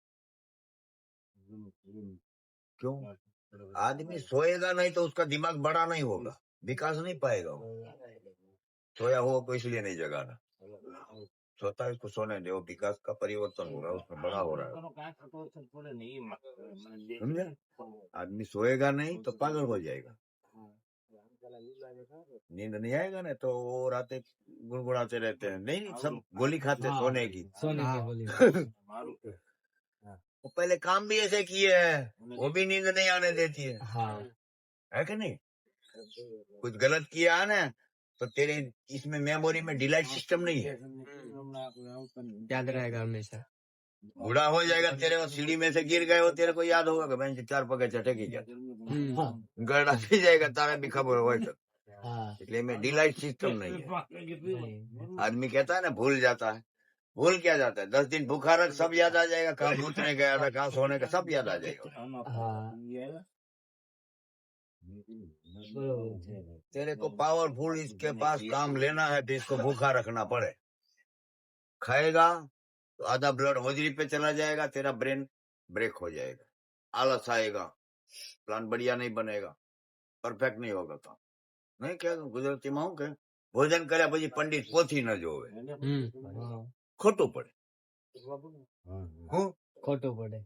क्यों? आदमी सोएगा नहीं तो उसका दिमाग बड़ा नहीं होगा, विकास नहीं पाएगा. वो सोया हुआ को इसलिए नहीं जगाना, सोता है उसको सोने दो, विकास का परिवर्तन हो रहा है, उसमें बड़ा हो रहा है. समझे. आदमी सोएगा नहीं तो पागल हो जाएगा. नींद नहीं आएगा ना तो वो रातें गुड़गुड़ाते रहते हैं. नहीं, सब गोली खाते हाँ. सोने की. सोने की हाँ. गोली. वो पहले काम भी ऐसे किए हैं, वो भी नींद नहीं आने देती हाँ है कि नहीं. कुछ गलत किया है ना तो तेरे इसमें मेमोरी में डिलाइट सिस्टम नहीं है, याद रहेगा हमेशा. बूढ़ा हो जाएगा, तेरे को सीढ़ी में से गिर गए हो, तेरे को याद होगा कि मैंने 4 पगे चटेगी क्या, हाँ गड़ा पी जाएगा, तारा भी खबर हो. हाँ इसलिए में डिलाइट सिस्टम नहीं है. नहीं. आदमी कहता है ना भूल जाता है, भूल क्या जाता है, 10 दिन भूखा रख, सब याद आ जाएगा, कहाँ घूमने गया था, कहाँ सोने का, सब याद आ जाएगा. हाँ बरोबर છે. तेरे को पावरफुल इसके पास काम लेना है तो इसको भूखा रखना पड़े. खाएगा तो आधा ब्लड होजरी पे चला जाएगा, तेरा ब्रेन ब्रेक हो जाएगा, आलस आएगा, प्लान बढ़िया नहीं बनेगा, परफेक्ट नहीं होगा काम. नहीं क्या गुजराती में હું કે ભોજન કર્યા પછી પંડિત પોથી ન જોવે, હા ખોટું પડે. હું ખોટું પડે.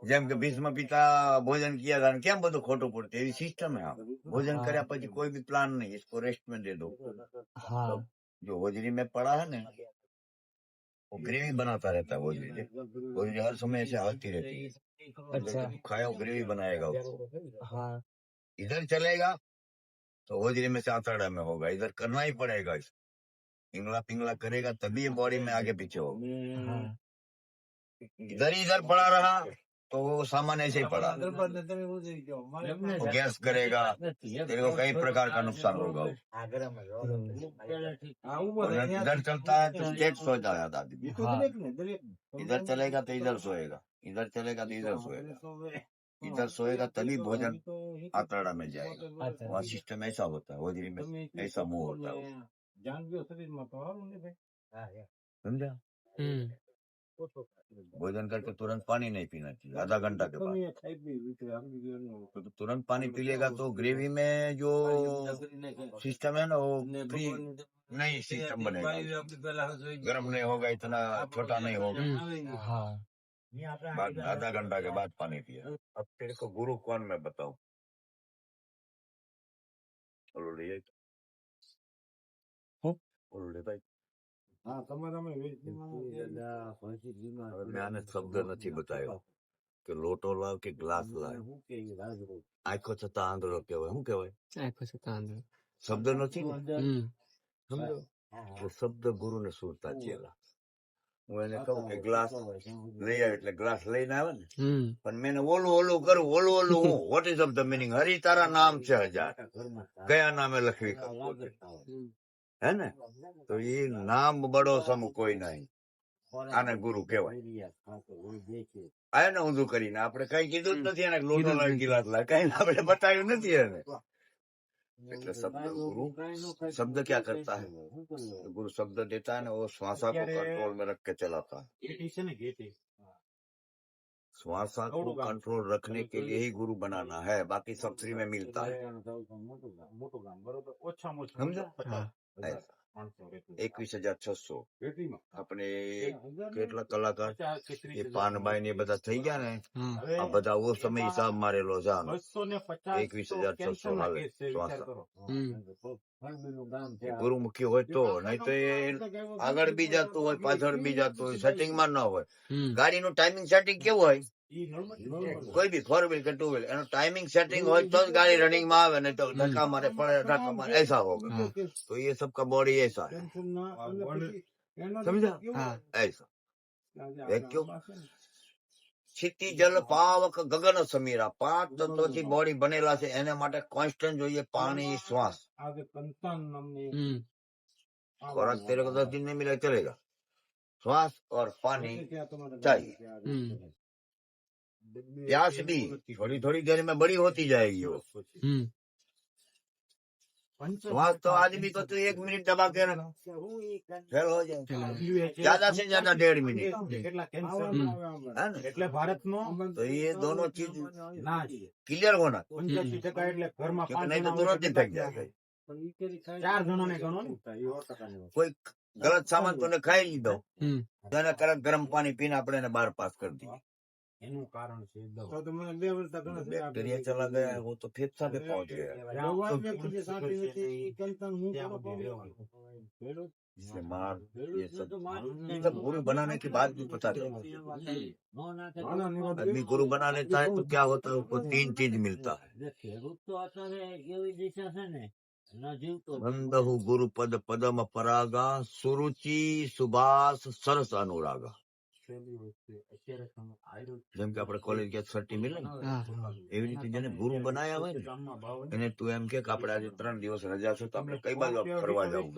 જેમ કે ભીષ્મ પિતા ભોજન किया था, કેમ બધું ખોટું પડતું, એવી સિસ્ટમ है. भोजन हाँ. કર્યા પછી कोई भी प्लान नहीं, इसको रेस्ट में दे दो. हाँ जो होजरी में पड़ा है ना वो ग्रेवी बनाता रहता है. होजरी हर समय ऐसे हलती रहती है. अच्छा. खाया वो ग्रेवी बनाएगा उसको. हाँ इधर चलेगा तो होजरी में से आंतरड़ा में होगा, इधर करना ही पड़ेगा. इसको पिंगला पिंगला करेगा तभी ये बॉडी में आगे पीछे होगा. हाँ इधर ही इधर पड़ा रहा तो वो सामान ऐसे ही पड़ा, वो गैस करेगा, तेरे को कई प्रकार का नुकसान होगा। और इधर चलता है तो टेक्स हो जाएगा आदमी, इधर चलेगा तो इधर सोएगा, इधर चलेगा तो इधर सोएगा, इधर सोएगा तभी भोजन आतड़ा में जाएगा। वहाँ सिस्टम ऐसा होता है, होजरी में ऐसा मुंह होता है, समझा? भोजन करके तुरंत पानी नहीं पीना चाहिए, आधा घंटा के बाद। तो तुरंत पानी पी लेगा तो ग्रेवी में जो सिस्टम है ना वो फ्री नहीं सिस्टम बनेगा, गर्म नहीं होगा, इतना छोटा नहीं होगा। हाँ बाद में आधा घंटा के बाद पानी पिया। अब तेरे को गुरु कौन मैं बताऊं? ભાઈ મેં આને શબ્દ નથી બતાવ્યો કે લોટો લાવ કે ગ્લાસ લાવ, આંખો છતાં આંધળો કહેવાય, શું કહેવાય? આંખો છતાં આંધળો. શબ્દ નથી ને? સમજો? તો શબ્દ ગુરુને સુરતા થયેલા. હું એને કહું કે ગ્લાસ લઈ આવે એટલે ગ્લાસ લઈને આવે ને, પણ મેં એને ઓલું ઓલું કરું, ઓલું ઓલું હું what ease of the meaning? Hari તારા નામ છે 1000, કયા નામે લખવી હે ને? તો એ નામ બડો સમ કોઈ નહીં, આને ગુરુ કહેવાય. આ ને ઊંધું કરીને આપણે કઈ કીધું જ નથી, એને લોટો લાવી ગિલાસ લાવી કઈ આપણે બતાવ્યું નથી એને. એટલે शब्द गुरु शब्द क्या करता है? गुरु शब्द देता है ना, वो श्वासा को कंट्रोल में रख के चलाता है. श्वासा को कंट्रोल रखने के लिए ही गुरु बनाना है, बाकी सब फ्री में मिलता है. समझा? ऐसा 21,600 આપણે કેટલા કલાકાર એ પાનબાઈ ને બધા થઈ ગયા ને, આ બધા ઓ સમય હિસાબ મારેલો છે આનો. 21,600 હાલે શ્વાસા. ગુરુમુખી હોય તો, નહીં તો એ આગળ બી જતું હોય પાછળ બી જતું હોય, સેટિંગમાં ન હોય. ગાડીનું ટાઈમિંગ સેટિંગ કેવું હોય? કોઈ બી 4 व्हील કે 2 व्हील એનું ટાइमिंग सेटिंग हो तो गाड़ी रनिंग में आवे, नहीं तो धक्का मारे पड़े, धक्का मारे ऐसा होगा. तो ये सबका बॉडी ऐसा है, समझा? ऐसा क्यों? क्षिति जल पावक गगन समीरा 5 तत्वों बॉडी बनेला છે, એને માટે કોન્સ્ટન્ટ જોઈએ પાણી શ્વાસ. ખોરાક तेरे को 10 दिन नहीं मिला चलेगा, श्वास और पानी चाहिए. प्यास भी थोड़ी थोड़ी देर में बड़ी होती जाएगी वो. श्वास तो आदमी को तो 1 मिनट दबा के फेल हो जाए, ज्यादा से ज्यादा 1.5 मिनट है ना? तो ये दोनों चीज क्लियर होना, नहीं तो तुरंत ही थक जाएगा. कोई गलत सामान तूने खाई ली दो, गरम पानी पीना अपने ने बाहर पास कर दिया, बैक्टीरिया चला गया है, वो तो फेफड़ा पे पहुंच गया. इसलिए मार ये सब गुरु बनाने के बाद भी पता चलता है. आदमी गुरु बना लेता है तो क्या होता है, उसको 3 चीज मिलता है. बंदहु गुरु पद पदम परागा, सुरुचि सुबास सरस अनुरागा. જેમ કે આપણે કોલેજ ગયા સર્ટી મિલે ને, એવી રીતે જેને ગુરુ બનાયા હોય ને એને તું એમ કે આપણે આજે 3 દિવસ રજા છે તો આપણે કઈ બાજુ ફરવા જવું?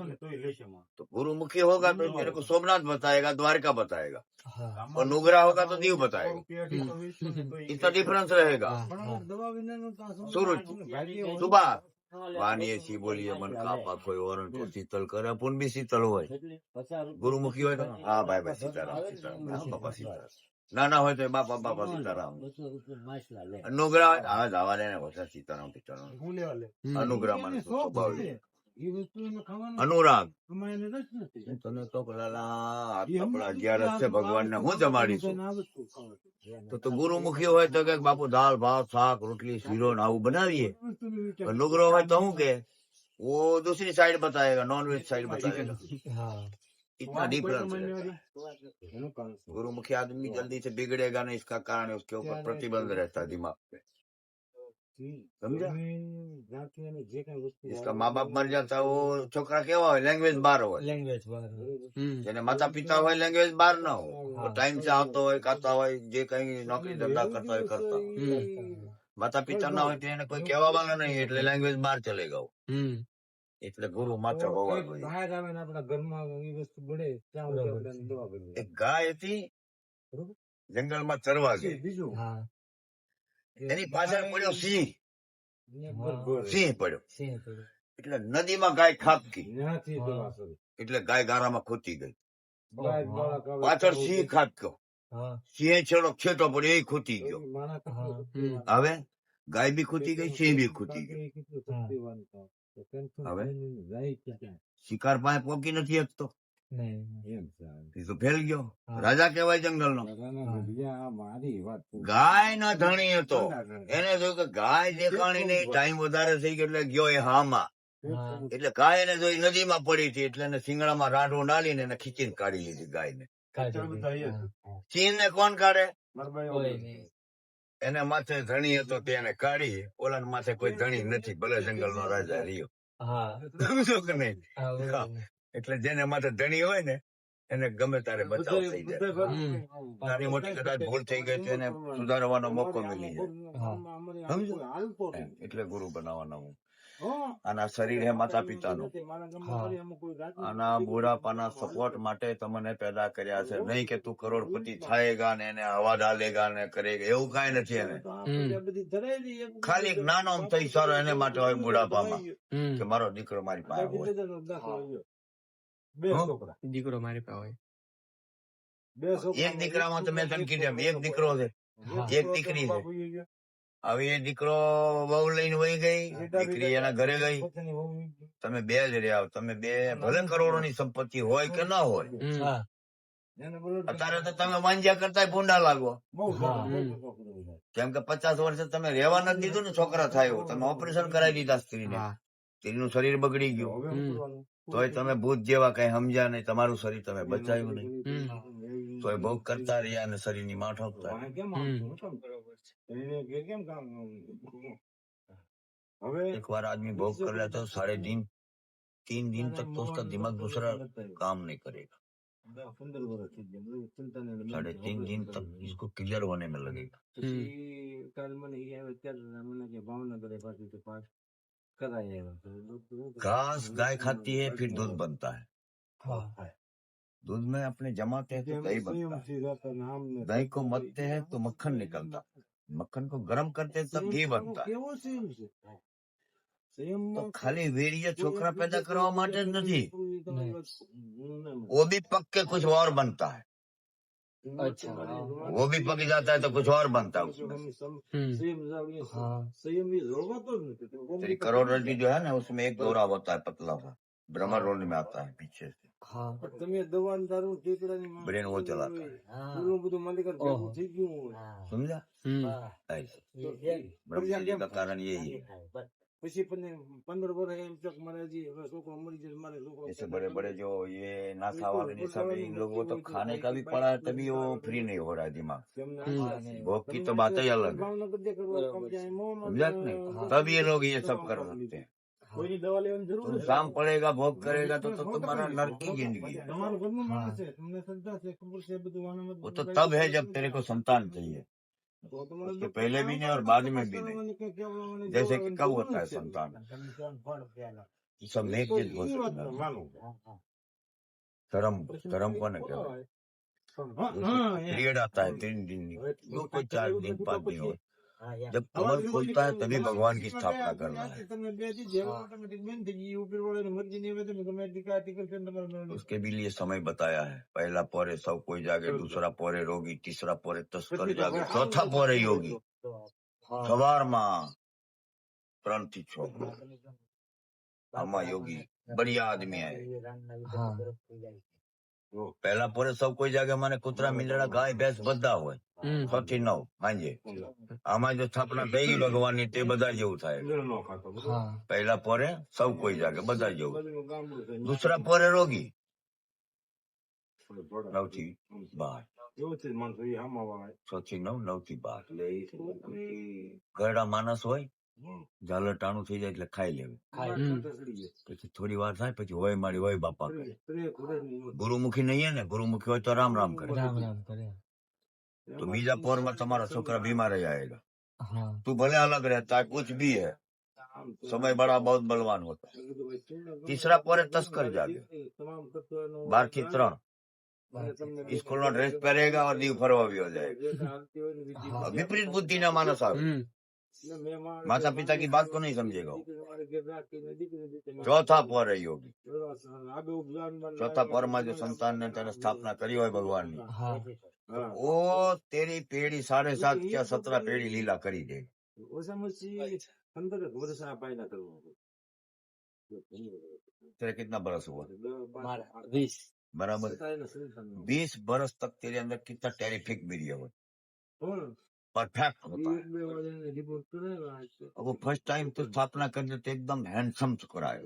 तो गुरुमुखी होगा तो मेरे को सोमनाथ बताएगा, द्वारका बताएगा, और नुगरा होगा तो दीव बताएगा. इतना डिफरेंस रहेगा. सूरज सुबह वाणी ऐसी बोलिए मन कापा कोई और को शीतल करे, अपन भी शीतल हो. गुरुमुखी हो तो हाँ भाई भाई सीताराम सीताराम, हाँ बाबा सीताराम, नाना हो तो बापा बापा सीताराम. अनुग्रह हाँ जावा देने बोलता सीताराम सीताराम. अनुग्रह मन अनुराग तने तो પેલા આપણા 11 છે ભગવાન ને હું જમાડીશું. તો ગુરુમુખી હોય તો કે બાપુ દાળ ભાત શાક રોટલી શીરો ને આવું બનાવીએ. નુગરો હોય તો હું કે वो दूसरी साइड बताएगा, नॉन वेज साइड बताएगा. इतना डिफरेंस है. गुरुमुखी आदमी जल्दी से बिगड़ेगा नहीं, इसका कारण उसके ऊपर प्रतिबंध रहता है दिमाग पे. समझा? इसका माँ बाप मर जाता है, वो छोकरा केवा હોય લેંગ્વેજ બાર હોય, લેંગ્વેજ બહાર જેને માતા પિતા હોય લેંગ્વેજ બાર ના હોય, ટાઈમ से આવતો હોય, ખાતા હોય, જે કઈ નોકરી ધંધા કરતા હોય કરતા હોય. માતા પિતા ના હોય તો એને કોઈ કહેવા વાળા નહીં, એટલે લેંગ્વેજ બહાર ચલે ગયો. એટલે ગુરુ માત્ર હોવા જોઈએ. બહાર આવે ને આપણા ઘરમાં એ વસ્તુ બળે ત્યાં એક ગાય હતી, જંગલમાં ચરવા ગઈ, હા એની પાછળ પડ્યો સિંહ. સિંહ પડ્યો સિંહ પડ્યો. એટલે નદીમાં ગાય ખાબકી, એટલે ગાય ગારામાં ખૂતી ગઈ. પાછળ સિંહ ખાબક્યો, હા સિંહ છેડો છેટો પડ્યો, એ ખૂતી ગયો. હવે ગાય બી ખૂતી ગઈ, સિંહ બી ખૂતી ગયો. હવે શિકાર પાસે પોકી નથી શકતો, એ તો ફેલ ગયો. રાજા કહેવાય જંગલનો. ગાય ના ધણી હતો, એને જોયું કે ગાય દેખાણી નહીં, ટાઈમ વધારે થઈ ગયો એટલે ગયો એ હામાં. એટલે ગાય એને જોઈ નદીમાં પડી હતી, એટલે એને શિંગડામાં રાંડું ડાલીને એને ખીચીને કાઢી લીધી ગાયને. સિંહ ને કોણ કાઢે? એને માથે ધણી હતો તેને કાઢી, ઓલા માથે કોઈ ધણી નથી, ભલે જંગલનો રાજા રહ્યો. સમજો કે નહીં? એટલે જેને માથે ધણી હોય ને એને ગમે તારે બચાવ થઈ જાય. નાની મોટી કદાચ ભૂલ થઈ ગઈ તો એને સુધારવાનો મોકો મળી જાય. સમજો? એટલે ગુરુ બનાવવાનો હું. આના શરીર હે માતા પિતાનું, આના બુઢાપાના સપોર્ટ માટે તમને પેદા કર્યા છે. નહીં કે તું કરોડપતિ થાયેગા ને એને હવા ડાલેગા ને કરેગા, એવું કઈ નથી. એને ખાલી એક નાનો થઈ સારો એને માટે હોય બુઢાપામાં, કે મારો દીકરો મારી પાસે હોય. દીકરો મારી પાસે હોય. એક દીકરામાં તો મેં તને કીધું, એક દીકરો છે, એક દીકરી છે. હવે એ દીકરો બહુ લઈને વહી ગઈ, દીકરી એના ઘરે ગઈ. તમે બે જ રહ્યા, તમે બે ભલે કરોડોની સંપત્તિ હોય કે ના હોય, અત્યારે તો તમે વાંજ્યા કરતા ભૂંડા લાગો. કેમ કે 50 વર્ષે તમે રહેવા નથી દીધું ને, છોકરા થાય તમે ઓપરેશન કરાવી દીધા સ્ત્રીને, સ્ત્રીનું શરીર બગડી ગયું, તોય તમે ભૂત જેવા કઈ સમજ્યા નહીં, તમારું શરીર તમે બચાવ્યું નહીં, તોય ભોગ કરતા રહ્યા અને શરીરની માં ઠોકતા. एक बार आदमी भोग कर लेता है, 3.5 दिन तक तो उसका दिमाग दूसरा काम नहीं करेगा, 3.5 दिन तक इसको क्लियर होने में लगेगा. घास गाय खाती है, फिर दूध बनता है. दूध में अपने जमाते हैं तो दही बनता है, दही को मथते हैं तो मक्खन निकलता है, मक्खन को गर्म करते हैं तब घी बनता है. तो खाली वीर्य छोकरा पैदा करवा માટે જ નથી, वो भी पक के कुछ और बनता है. वो भी पक जाता है तो कुछ और बनता है उसमें. तेरी करोड़रज्जु जो है ना, उसमें एक दौरा होता है पतला सा, ब्रह्मरोड में आता है पीछे से, ब्रेन वो चलाता है. समझा? ऐसे ब्रह्म जी का कारण यही है. ऐसे बड़े बड़े जो ये नासा वाले सब इन लोगों तो खाने का भी पड़ा है, तभी वो फ्री नहीं हो रहा है दिमाग. भोग की तो बात ही अलग है, समझा नहीं? तब ये लोग ये सब कर सकते हैं. तुम शाम पड़ेगा भोग करेगा तो तुम्हारा नर्क की जिंदगी है. वो तो तब है जब तेरे को संतान चाहिए, उसके पहले भी नहीं और बाद में भी नहीं. जैसे कि कब होता है संतान? ये सब नेक चीज हो सकता है. धर्म को न कहवाय. पीरियड आता है 3 दिन, वो कोई 4 दिन 5 दिन हो, जब कमर खुलता है तभी भगवान की स्थापना करना है. उसके भी लिए समय बताया है. पहला पोरे सब कोई जागे, दूसरा पोरे रोगी, तीसरा पोरे तस्कर जागे, चौथा पोरे योगी. સવારમાં 3 થી 6 આમાં યોગી बढ़िया आदमी है. पहला पोरे सब कोई जागे माने कुतरा मिलड़ा गाय भैंस બધા હોય. 6 થી 9 સાંજે આમાં જો સ્થાપના થઈ ગઈ ભગવાનની તે બધા જેવું થાય. પહેલા પોરે સૌ કોઈ જાગે, બધા જેવું. दूसरा पोरे રોગી 9 થી 12, 6 થી 9, 9 થી 12. ઘરડા માણસ હોય ઝાલર ટાણું થઈ જાય એટલે ખાઈ લેવું. પછી થોડી વાર થાય પછી હોય મારી હોય બાપા કરે. ગુરુમુખી નહીં હે ને, ગુરુમુખી હોય તો રામ રામ કરે. રામ રામ કરે. तो मिर्जापुर में तुम्हारा छोकरा बीमार ही आएगा. हाँ तू भले अलग रहता है कुछ भी है, समय बड़ा बहुत बलवान होता है. तीसरा पोरे तस्कर जागे 12 થી 3 स्कूल નો ડ્રેસ પહેરેગા और દીવ ફરવા भी हो जाएगा. विपरीत बुद्धि ना मानस આવે. माता पिता की बात को नहीं समझेगा वो. चौथा पर है योगी. चौथा पर में जो संतान ने तेने स्थापना करी હોય भगवान ની, हाँ वो तेरी पेढ़ी 7.5 या 17 पेढ़ी लीला करी दे. तेरे कितना बरस हुआ? मारा 20 बराबर. 20 बरस तक तेरे अंदर कितना टेरिफिक वीर्य हो, परफेक्ट होता है. वो फर्स्ट टाइम तो स्थापना कर देते एकदम हैंडसम कराए.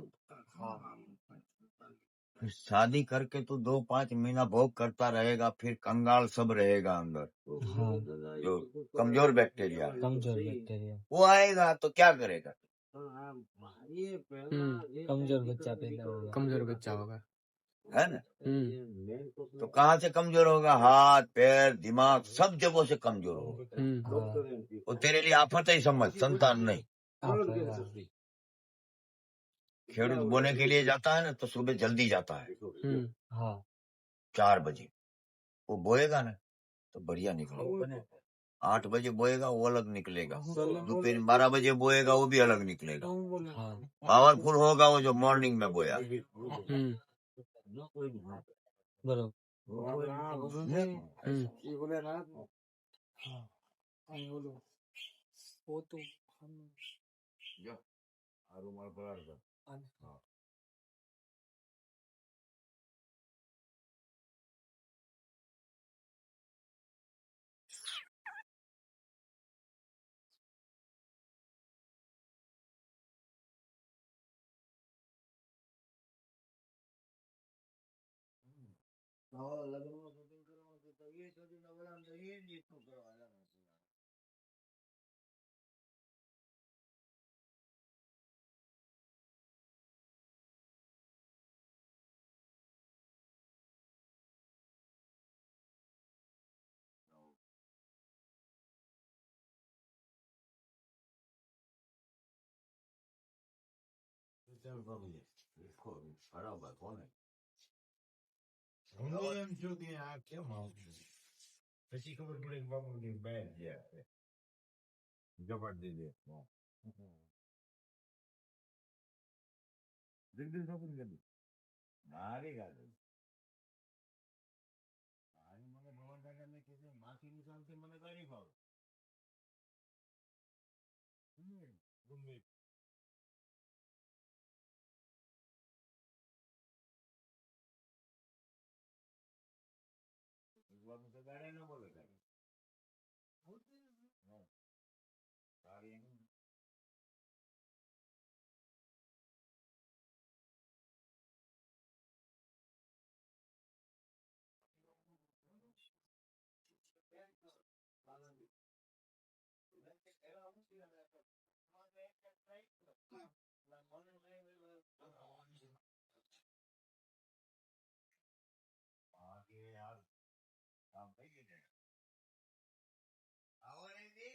फिर शादी करके तो 2-5 महीना भोग करता रहेगा, फिर कंगाल सब रहेगा अंदर. हाँ जो कमजोर बैक्टीरिया कमजोर बैक्टीरिया वो आएगा तो क्या करेगा? कमजोर बच्चा पैदा होगा. कमजोर बच्चा होगा. है ना. तो कहाँ से कमजोर होगा? हाथ पैर दिमाग सब जगहों से कमजोर होगा. वो तेरे लिए आफत ही समझ, संतान नहीं. खेडूत बोने के लिए जाता है ना तो सुबह जल्दी जाता है हाँ 4 बजे. वो बोएगा ना तो बढ़िया निकलेगा. 8 बजे बोएगा वो अलग निकलेगा. दोपहर 12 बजे बोएगा वो भी अलग निकलेगा. हाँ पावरफुल होगा वो जो मॉर्निंग में बोया. बरोबर. બરાબર કોને હું એમ છું કે આ કેમ આવતું પછી ખબર પડે કે બાપુ ની બહેન છે જબરદસ્તી મારી ગાડી મારી મને ભવન દાદા ને કીધું માથી નિશાનથી મને કઈ નહીં ફાવે. ગમે ભગવાન તો ગાડે ન બોલે કાંઈ. સારી એમ આગે યાર કામ થઈ ગયું છે. આવો ને દી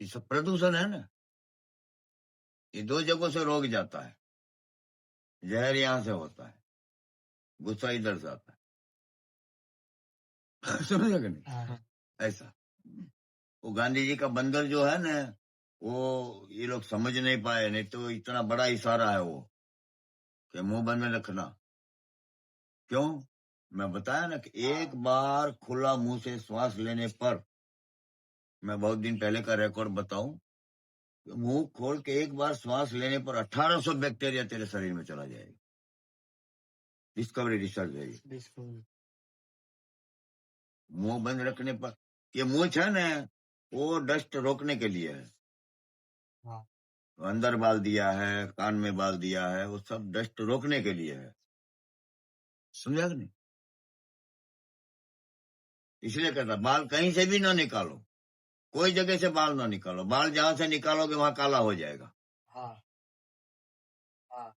ये सब प्रदूषण है ना, ये 2 जगहों से रोक जाता है. जहर यहाँ से होता है, गुस्सा इधर से आता है. समझे कि नहीं? हाँ ऐसा वो गांधी जी का बंदर जो है ना वो ये लोग समझ नहीं पाए, नहीं तो इतना बड़ा इशारा है वो कि मुंह बंद रखना. क्यों? मैं बताया ना कि एक बार खुला मुंह से श्वास लेने पर, मैं बहुत दिन पहले का रिकॉर्ड बताऊं, मुंह खोल के एक बार श्वास लेने पर 1800 बैक्टीरिया तेरे शरीर में चला जाएगा। डिस्कवरी रिसर्च है ये। डिस्कवरी। मुंह बंद रखने पर, ये मुंह है ना, वो डस्ट रोकने के लिए है। हाँ। अंदर बाल दिया है, कान में बाल दिया है, वो सब डस्ट रोकने के लिए है। समझा कि नहीं? इसलिए कहता बाल कहीं से भी ना निकालो, कोई जगह से बाल ना निकालो। बाल जहां से निकालोगे वहां काला हो जाएगा। हाँ। हाँ।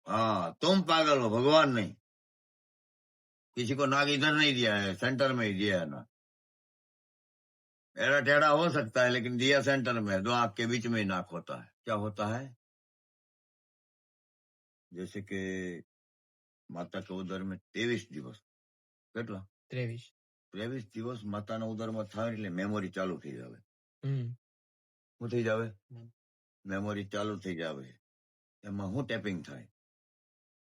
हाँ, तुम पागल हो, भगवान नहीं। किसी को नाक इधर नहीं दिया है, सेंटर में ही दिया है ना। एड़ा टेढ़ा हो सकता है लेकिन दिया सेंटर में है। दो आंख के बीच में ही नाक होता है। क्या होता है? जैसे कि माता के उदर में 23 દિવસ, કેટલા 23. 23 દિવસ માતાના ઉદરમાં થાય એટલે મેમોરી ચાલુ થઈ જાવે. હમ. શું થઈ જાવે? હમ. મેમોરી ચાલુ થઈ જાવે. એમાં શું ટેપિંગ થાય?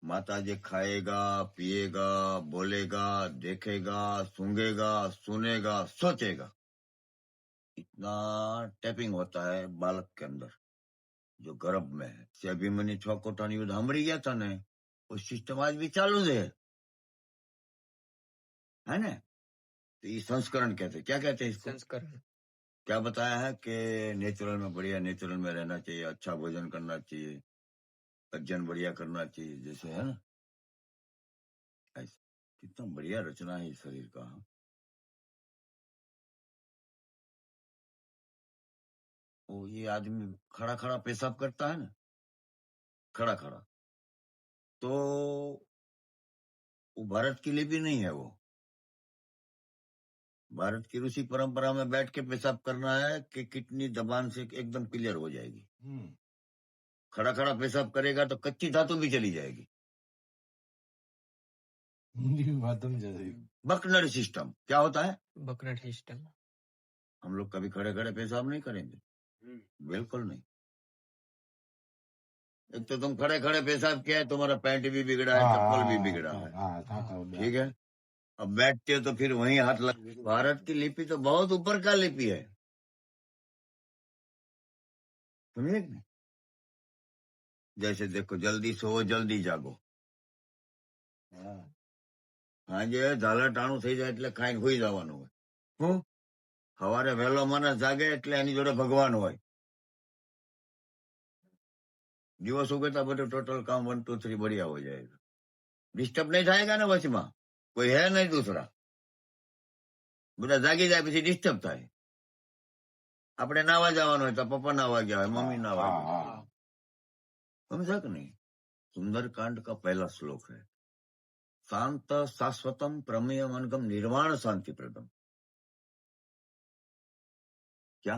माता जी खाएगा, पिएगा, बोलेगा, देखेगा, सूंघेगा, सुनेगा, सोचेगा, इतना टैपिंग होता है बालक के अंदर जो गर्भ में है। से अभिमन्यु 6 कोटा युद्ध हमरी गया था ने, वो सिस्टम आज भी चालू है ना। तो ये संस्करण कहते हैं। क्या कहते हैं इसको? संस्करण। क्या बताया है कि नेचुरल में बढ़िया, नेचुरल में रहना चाहिए, अच्छा भोजन करना चाहिए, अध्ययन बढ़िया करना चाहिए, जैसे है ना। ऐसा कितना बढ़िया रचना है इस शरीर का। वो ये आदमी खड़ा खड़ा पेशाब करता है ना, खड़ा खड़ा, तो वो भारत की लिपि नहीं है। वो भारत की ऋषि परंपरा में बैठ के पेशाब करना है कि किडनी दबान से एकदम क्लियर हो जाएगी। खड़ा खड़ा पेशाब करेगा तो कच्ची धातु भी चली जाएगी। बकनर सिस्टम क्या होता है? बकनट सिस्टम। हम लोग कभी खड़े खड़े पेशाब नहीं करेंगे, बिल्कुल नहीं। एक तो तुम खड़े खड़े पेशाब किया है, तुम्हारा पैंट भी बिगड़ा है, चप्पल भी बिगड़ा है, ठीक है। अब बैठते हो तो फिर वहीं हाथ लग। भारत की लिपि तो बहुत ऊपर का लिपि है, समझे कि नहीं? जैसे देखो, जल्दी सो जल्दी जागो। સાંજે ઝાલર ટાણું થઈ જાય એટલે ખાઈને સુઈ જવાનું હોય. શું? સવારે વહેલો માણસ જાગે એટલે એની જોડે ભગવાન હોય. દિવસ ઉગતા બધું टोटल काम 1 2 3 बढ़िया हो जाएगा. डिस्टर्ब नहीं थाएगा ना वचમાં? कोई है नहीं दूसरा. બધા જાગી જાય પછી ડિસ્ટર્બ થાય. આપણે નાવા જવાનું હોય તો પપ્પા નાવા ગયા હોય, મમ્મી નાવા ગયા. समझा कि नहीं? सुंदरकांड का पहला श्लोक है, शांत शाश्वतम प्रमेय मनगम निर्वाण शांति प्रदम। क्या?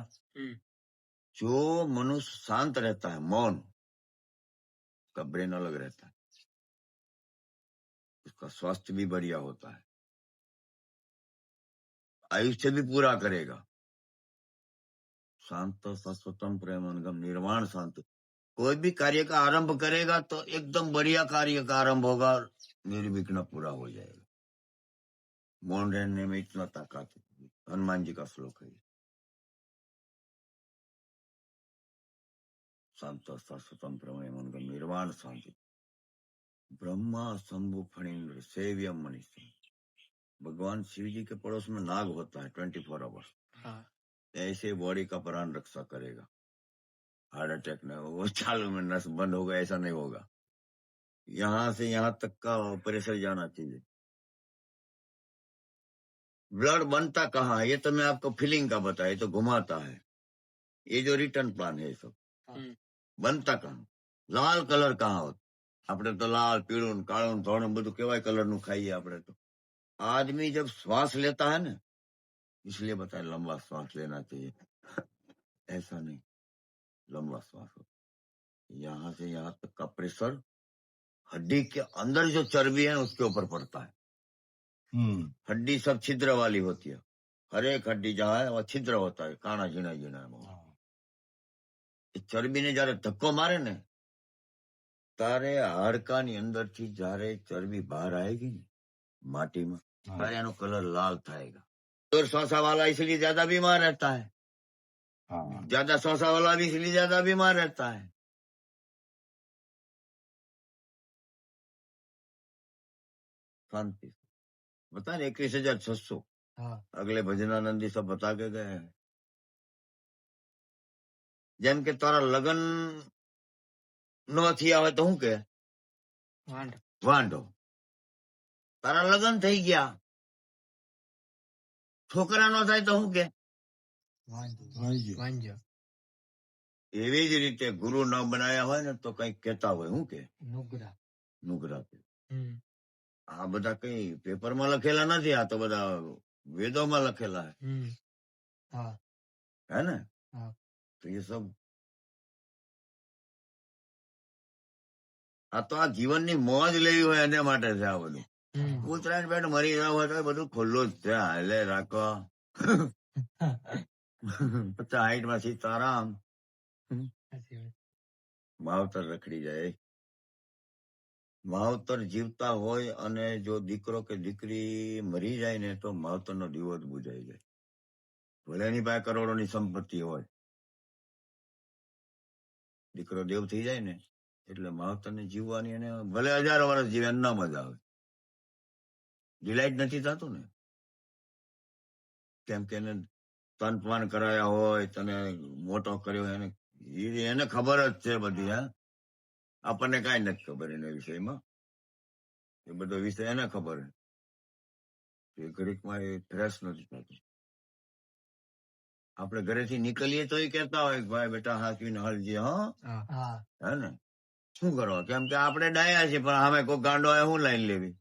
जो मनुष्य शांत रहता है, मौन, उसका ब्रेन अलग रहता है, उसका स्वास्थ्य भी बढ़िया होता है, आयुष्य भी पूरा करेगा। शांत शाश्वतम प्रेम मनगम निर्वाण शांति। कोई भी कार्य का आरंभ करेगा तो एकदम बढ़िया कार्य का आरंभ होगा, निर्विघ्न पूरा हो जाएगा। मौन रहने में इतना ताकत है। हनुमान जी का श्लोक है। शांत शाश्वतम प्रमेय मनगम निर्वाण शांति। ब्रह्मा शंभु फणीन्द्र सेव्यम मनीषी। भगवान शिव जी के पड़ोस में नाग होता है 24 आवर्स। हाँ। ऐसे बॉडी का प्राण रक्षा करेगा। हार्ट अटैक नहीं होगा, चालू में नस बंद होगा, ऐसा नहीं होगा। यहां से यहां तक का प्रेशर जाना चाहिए। ब्लड बनता कहाँ है ये तो मैं आपको फीलिंग का बताया, तो घुमाता है। ये जो रिटर्न प्लान है सब बनता कहाँ? लाल कलर कहाँ होता? આપણે તો લાલ પીળું કાળું ધોળું બધું કેવાય કલરનું ખાઈએ આપણે તો. आदमी जब श्वास लेता है ना, इसलिए बताए लंबा श्वास लेना चाहिए। ऐसा नहीं, लंबा श्वास हो। यहाँ से यहाँ तक का प्रेशर हड्डी के अंदर जो चर्बी है उसके ऊपर पड़ता है। हड्डी सब छिद्र वाली होती है, हर एक हड्डी जहाँ है वह छिद्र होता है, काना झीणा झीणा है। चर्बी ने जયારે ધક્કો મારે ને તારે હાડકાની અંદરથી જયારે ચરબી બહાર આવેગી ને माटी में सारे नो कलर लाल थाएगा। और शौसा वाला इसलिए ज्यादा बीमार रहता है, ज्यादा शौसा वाला भी इसलिए ज्यादा बीमार रहता है। शांति बता 21,600 हाँ अगले भजनानंदी सब बता के गए हैं। જેમ કે તારા લગન નો થયા હોય તો શું કે વાંઢો, તારા લગન થઈ ગયા છોકરા નો થાય તો શું કે વાંજો એવી જ રીતે ગુરુ ન બનાયા હોય ને તો કઈક કેતા હોય શું કે નુગરા નુગરા કે આ બધા કઈ પેપરમાં લખેલા નથી, આ તો બધા વેદોમાં લખેલા हाँ है ना। हाँ तो ये सब આ તો આ જીવનની મોજ લેવી હોય એને માટે છે આ બધું। ઉત્તરાયણ પેટ મરી જવા હોય તો બધું ખુલ્લું જ છે, હાલે રાખો 50-60 માં સીતારામ માવતર રખડી જાય। માવતર જીવતા હોય અને જો દીકરો કે દીકરી મરી જાય ને તો માવતરનો દીવો જ બુજાઈ જાય, ભલે એની પાસે કરોડોની સંપત્તિ હોય। દીકરો દેવ થઈ જાય ને એટલે માવતરને જીવવાની એને ભલે 1000 વર્ષ જીવે એને ના મજા આવે, ડિલાઇટ નથી થતું ને, કેમ કે એને તનપાન કરાયા હોય, તને મોટો કર્યો એને એને ખબર જ છે બધી। હા, આપણને કઈ નથી ખબર એના વિષયમાં, એ બધો વિષય એને ખબર છે। એ ઘડીકમાં એ ફ્રેશ નથી થતું। આપણે ઘરેથી નીકળીએ તો એ કહેતા હોય કે ભાઈ બેટા હાચવીને હાલજે, હા हाँ હે ને। શું કરવા, કેમ કે આપણે ડાયા છીએ પણ સામે કોઈ ગાંડો હોય શું લાઈન લેવી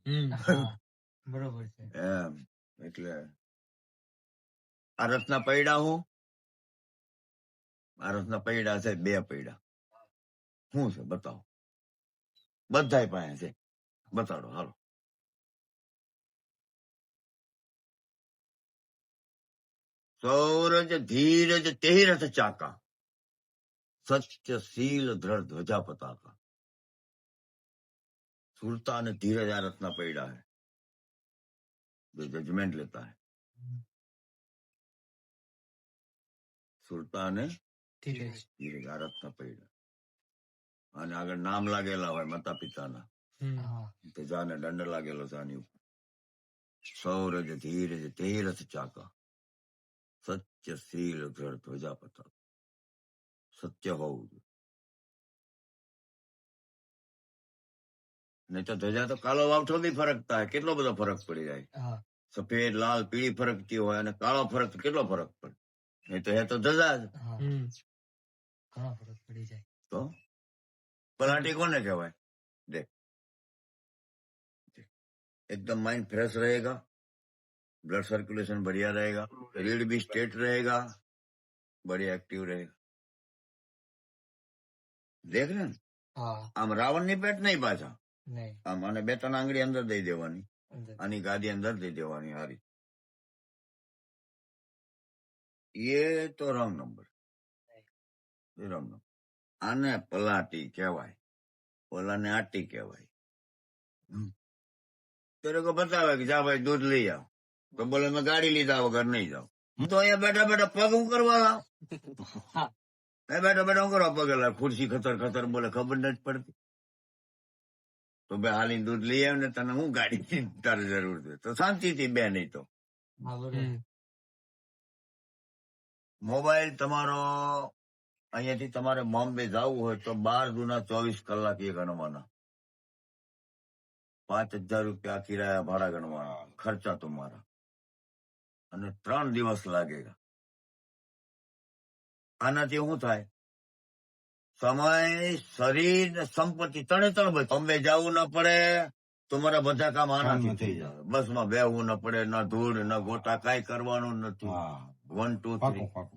બરોબર છે એમ। એટલે આ રથના પૈડા હું આ રથના પૈડા છે 2 પૈડા શું છે બતાવો, બધાય પાસે છે, બતાડો હાલો। સૌરજ ધીરજ તેહી રથ ચાકા, સત્યશીલ દ્રઢ ધ્વજા પતાકા। સુરતા અને ધીરજ આ રથના પૈડા है, जो जजमेंट लेता है। સુરતા અને ધીરજ આ રથના પૈડા, અને આગળ નામ લાગેલા હોય માતા પિતાના, તો જાને દંડ લાગેલો છે આની ઉપર। સૌરજ ધીરજ તેહી રથ ચાકા, સત્યશીલ દ્રઢ ધ્વજા પતાકા। સત્ય હોવું જોઈએ, નહીં તો ધજા તો કાળો વાવઠો બી ફરકતા હોય, કેટલો બધો ફરક પડી જાય। हाँ સફેદ લાલ પીળી ફરકતી હોય અને કાળો ફરક કેટલો ફરક પડે, નહીં તો એ તો ધજા જ। हाँ घणो फर्क पड़ी जाए તો પલાટી કોને કહેવાય, દેખ एकदम माइंड फ्रेश रहेगा, ब्लड सर्कुलेशन बढ़िया रहेगा, रीढ़ भी स्ट्रेट रहेगा, बढ़िया एक्टिव रहेगा। देख रहे हैं हाँ આમ રાવણ ની પેટ નહીં પાછા, नहीं આમ અને 2-3 આંગળી અંદર દઈ દેવાની, अंदर આની ગાદી અંદર દઈ દેવાની હારી। ये तो रॉन्ग नंबर, ये रॉन्ग नंबर। આને પલાટી કહેવાય, ઓલાને આટી કહેવાય। तेरे को बतावे कि जा भाई दूध ले आओ, तो बोले मैं गाड़ी લીધા વગર નહીં જાઉં। હું તો અહીંયા બેઠા બેઠા પગ હું કરવા લાવ, બેઠા બેઠા હું કરવા પગ લાવ, ખુરશી ખતર ખતર બોલે ખબર નથી પડતી। તો બે હાલી દૂધ લઈ આવ ને તને હું ગાડી તારે જરૂર છે તો શાંતિથી બે, નહીં તો हाँ बरोबर મોબાઈલ તમારો અહીંયાથી તમારે બોમ્બે જવું હોય તો 12 દુના 24 કલાક એ ગણવાના, 5,000 રૂપિયા કિરાયા ભાડા ગણવાના, ખર્ચા તમારા, અને 3 દિવસ લાગેગા। આનાથી શું થાય, સમય શરીર ને સંપત્તિ ત્રણે બચે। બોમ્બે જવું ન પડે, તમારા બધા કામ આનાથી થઈ જાય। બસમાં બેહવું ન પડે, ના ધૂળ ના ગોટા, કાંઈ કરવાનું નથી। 1 2 3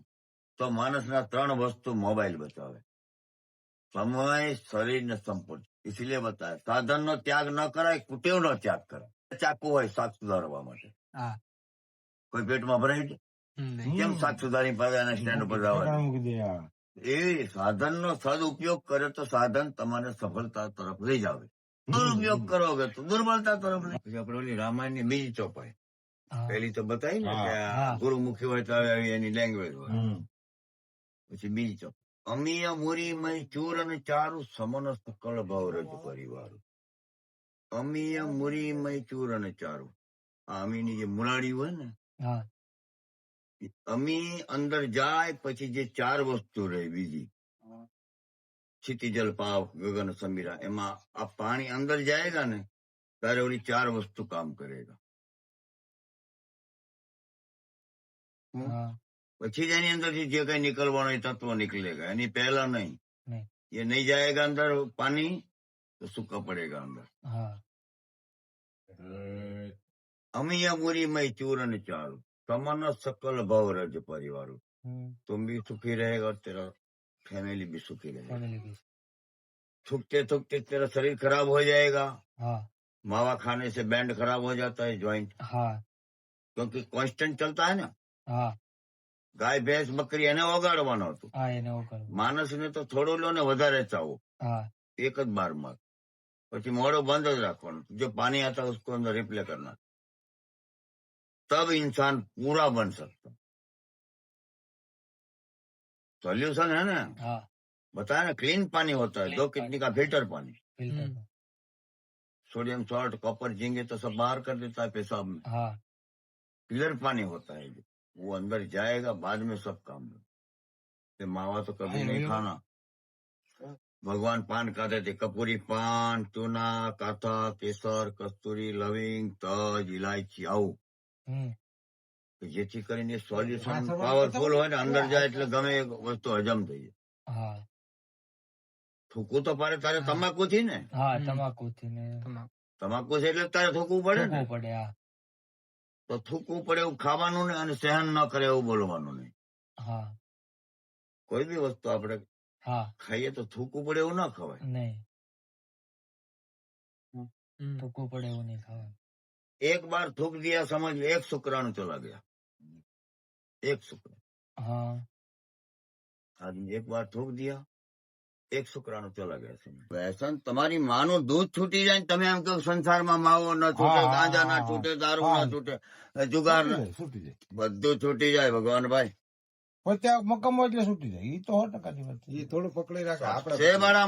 તો માણસના 3 વસ્તુ મોબાઈલ બચાવે, સમય શરીર ને સંપત્તિ। इसलिए बताया साधन નો ત્યાગ ન કરાય, કુટેવ નો ત્યાગ કરાય। ચાકુ હોય શાક સુધારવા માટે, हाँ કોઈ પેટમાં ભરાઈ જાય, કેમ શાક સુધારી પાસે સ્ટેન્ડ ઉપર જવા, એ સાધન નો સદઉપયોગ કરે તો સાધન તમારે સફળતા તરફ લઈ જાવે। દુરુપયોગ કરોગે તો દુર્બળતા તરફ લઈ. પછી આપણે ઓલી રામાયણ ની બીજી ચોપાઈ હા પેલી તો બતાવી ને કે આ હા. ગુરુમુખી હોય તો આવી એની લેંગ્વેજ હોય. હમ. પછી બીજી ચોપ અમીય મુરી મય ચૂર અને ચારું સમનસ્ત કળ ભાવ રજ પરિવાર. અમીય મુરી મય ચૂર અને ચારું. આ અમીની જે મુરાડી હોય ને, હા એ અમી અંદર જાય પછી જે ચાર વસ્તુ રહે બીજી क्षितिजल पाव गगन समीरा એમાં આ પાણી અંદર જાયગા ને ત્યારે ઓલી ચાર વસ્તુ કામ કરેગા. હા પછી જ એની અંદરથી જે કઈ નીકળવાનો એ તત્વ નીકળેગા, એની પહેલા નહીં. નહીં. ये नहीं जाएगा अंदर पानी तो सूखा पड़ेगा अंदर. હા अमीया मुरी मई चूर અને ચારું समन सकल भव रज परिवार. હમ तुम भी सुखी रहेगा और तेरा फैमिली भी सुखी रहेगा. ફેમિલી બી थूकते थूकते तेरा शरीर खराब हो जाएगा. હા मावा खाने से बैंड खराब हो जाता है ज्वाइंट, હા क्योंकि कांस्टेंट चलता है ना. હા ગાય ભેંસ બકરી એને ઓગાડવાનો હતો. હા એને એવું કરવું. માણસને તો થોડો લો ને વધારે ચાવો હા एक જ बार में. પછી મોડો બંધ જ રાખવાનું. जो पानी आता है उसको अंदर रिप्ले करना, तब इंसान पूरा बन सकता. सोल्यूशन है ना, હા बताया ना, क्लीन पानी होता है. Clean 2 किडनी का फिल्टर पानी. ફિલ્ટર सोडियम सॉल्ट कॉपर झींगे तो सब बाहर कर देता है पेशाब में. હા क्लियर पानी होता है जो, वो अंदर जाएगा बाद में सब काम में. ये मावा तो कभी नहीं खाना. भगवान पान खाते थे, कपूरी पान, चूना, काथा, केसर, कस्तूरी, लविंग, तज, इलायची આવું હમ જેથી કરીને સોલ્યુશન પાવરફુલ હોય ને અંદર જાય એટલે ગમે એ વસ્તુ હજમ થઈ જાય. હા થૂકવું તો પારે તારે તમાકુથી ને, હા તમાકુથી ને તમાકુ છે એટલે તારે થૂકવું પડે ને. થૂકવું પડે. હા તો થૂકવું પડે એવું ખાવાનું ને, અને સહન ન કરે એવું બોલવાનું નહીં. હા કોઈ બી વસ્તુ આપણે હા ખાઈએ તો થૂકવું પડે એવું ના ખવાય. નહીં થૂકવું પડે એવું નહીં ખાવાનું. एक बार थूक दिया समझ लो एक शुक्राणु चला गया. एक शुक्राणु હા आदमी एक बार थूक दिया एक शुक्राणु चला गया समझ. વ્યસન તમારી માનું દૂધ છૂટી જાય ને તમે એમ કહો સંસારમાં માવો ન છૂટે, હા, ગાંજા ના હા, છૂટે, દારૂ હા. ના છૂટે, જુગાર ના, છૂટી જાય બધું છૂટી જાય ભગવાન ભાઈ. પોતે મકમો એટલે છૂટી જાય. એ તો 100% વાત છે. એ થોડું પકડી રાખે છે મારા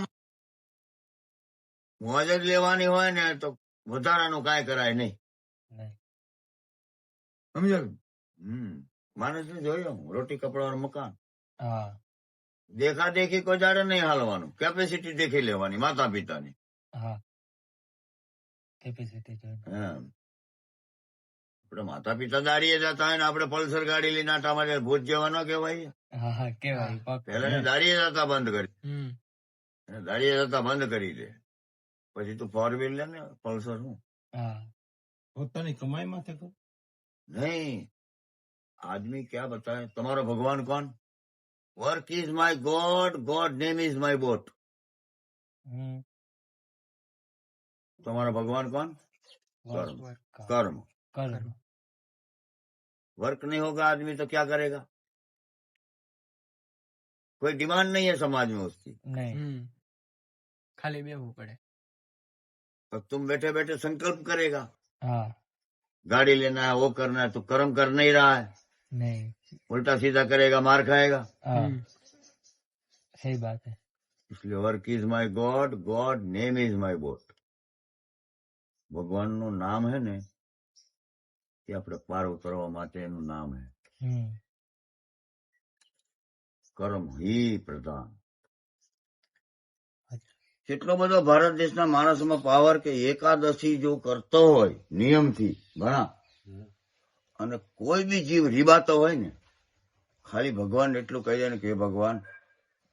મોજ જ લેવાની હોય ને તો વધારાનું કાંઈ કરાય નહીં. નહીં. સમજાયું? માણસ જોયું રોટી કપડા और મકાન. હા દેખા દેખી કોઈ જાડે નહીં હાલવાનું. કેપેસિટી દેખી લેવાની માતા પિતાની. હા કેપેસિટી જોઈને. હા. આપણે માતા પિતા દાડીએ જતા હોય ને આપણે પલ્સર ગાડી લઈને આટા મારે ભૂત જેવા ન કહેવાય. હા હા કેવાય પગ પેલા દાડીએ જતા બંધ કરી, દાડીએ જતા બંધ કરી દે. પછી તું 4 વ્હીલ લે ને પલ્સર હું હા પોતાની કમાઈ માથે કર. नहीं. आदमी क्या बताए तुम्हारा भगवान कौन? Work is my god, god name is my boat. હમ तुम्हारा भगवान कौन? कर्म. કર્મ कर्म. કર્મ वर्क नहीं होगा आदमी तो क्या करेगा? कोई डिमांड नहीं है समाज में उसकी. નહીં. ખાલી બેહવું પડે. तो तुम बैठे बैठे संकल्प करेगा હા गाड़ी लेना है, वो करना है, तो कर्म कर नहीं रहा है. નહીં. उल्टा सीधा करेगा, मार खाएगा. હા સહી बात है. इसलिए work is my god, god name is my boat. ભગવાનનું નામ હે ને એ આપણે પાર ઉતરવા માટેનું નામ હે. હમ કર્મ ही प्रधान. કેટલો બધો ભારત દેશના માણસમાં પાવર કે એકાદશી જો કરતો હોય નિયમથી ઘણા, અને કોઈ બી જીવ રીબાતો હોય ને, ખાલી ભગવાન એટલું કહી દે ને કે હે ભગવાન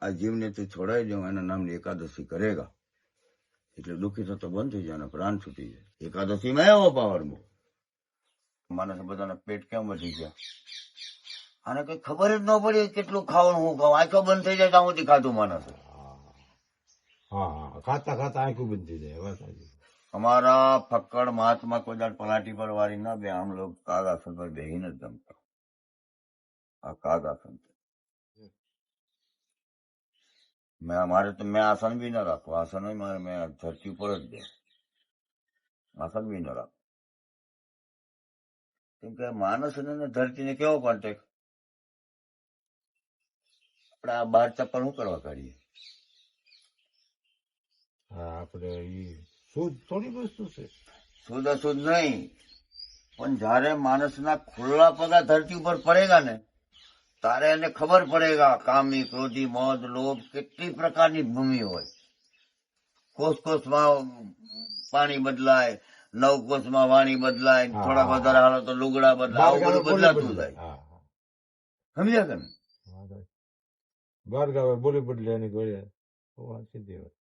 આ જીવને તું છોડાઈ દઉં, એના નામની એકાદશી કરેગા એટલે દુઃખી થતો બંધ થઈ જાય અને પ્રાણ છૂટી જાય. એકાદશીમાં એવો પાવર માણસ બધાના પેટ કેમ વધી ગયા, આને કઈ ખબર જ ન પડી કેટલું ખાવાનું હું ખાવું. આંખો બંધ થઈ જાય ત્યાં સુધી ખાધું માણસ. હા હા ખાતા ખાતા આંખું બંધ થઈ જાય. વાત સાચી. हमारा फक्कड़ महात्मा को जब पलाटी पर वारी ना बे, हम लोग काग आसन पर बेही न जमता. काग आसन पे मैं हमारे तो मैं आसन भी ना रखू, आसन ही मैं धरती ऊपर જ दे. આ સમજી ન રાખ. કેમ કે માણસ અને ધરતીને કેવો કોન્ટેક્ટ? આપણે આ બાર ચપ્પલ શું કરવા કાઢીએ? હા આપણે ઈ શુદ્ધ થોડી વસ્તુ છે. શુદ્ધ અશુદ્ધ નહીં, પણ જયારે માણસના ખુલ્લા પગા ધરતી ઉપર પડેગા ને તારે એને ખબર પડેગા કામી ક્રોધી મોદ લોભ કેટલી પ્રકારની ભૂમિ હોય. કોષ કોષમાં પાણી બદલાય, નવ કોષમાં વાણી બદલાય, હા. થોડાક વધારે હાલો તો લુગડા બદલાય, આવું બધું બદલાતું જાય. હા હા. સમજ્યા કે નહીં? બાર ગાવે બોલી બદલે એની ઘોડે તો વાત સીધી વાત.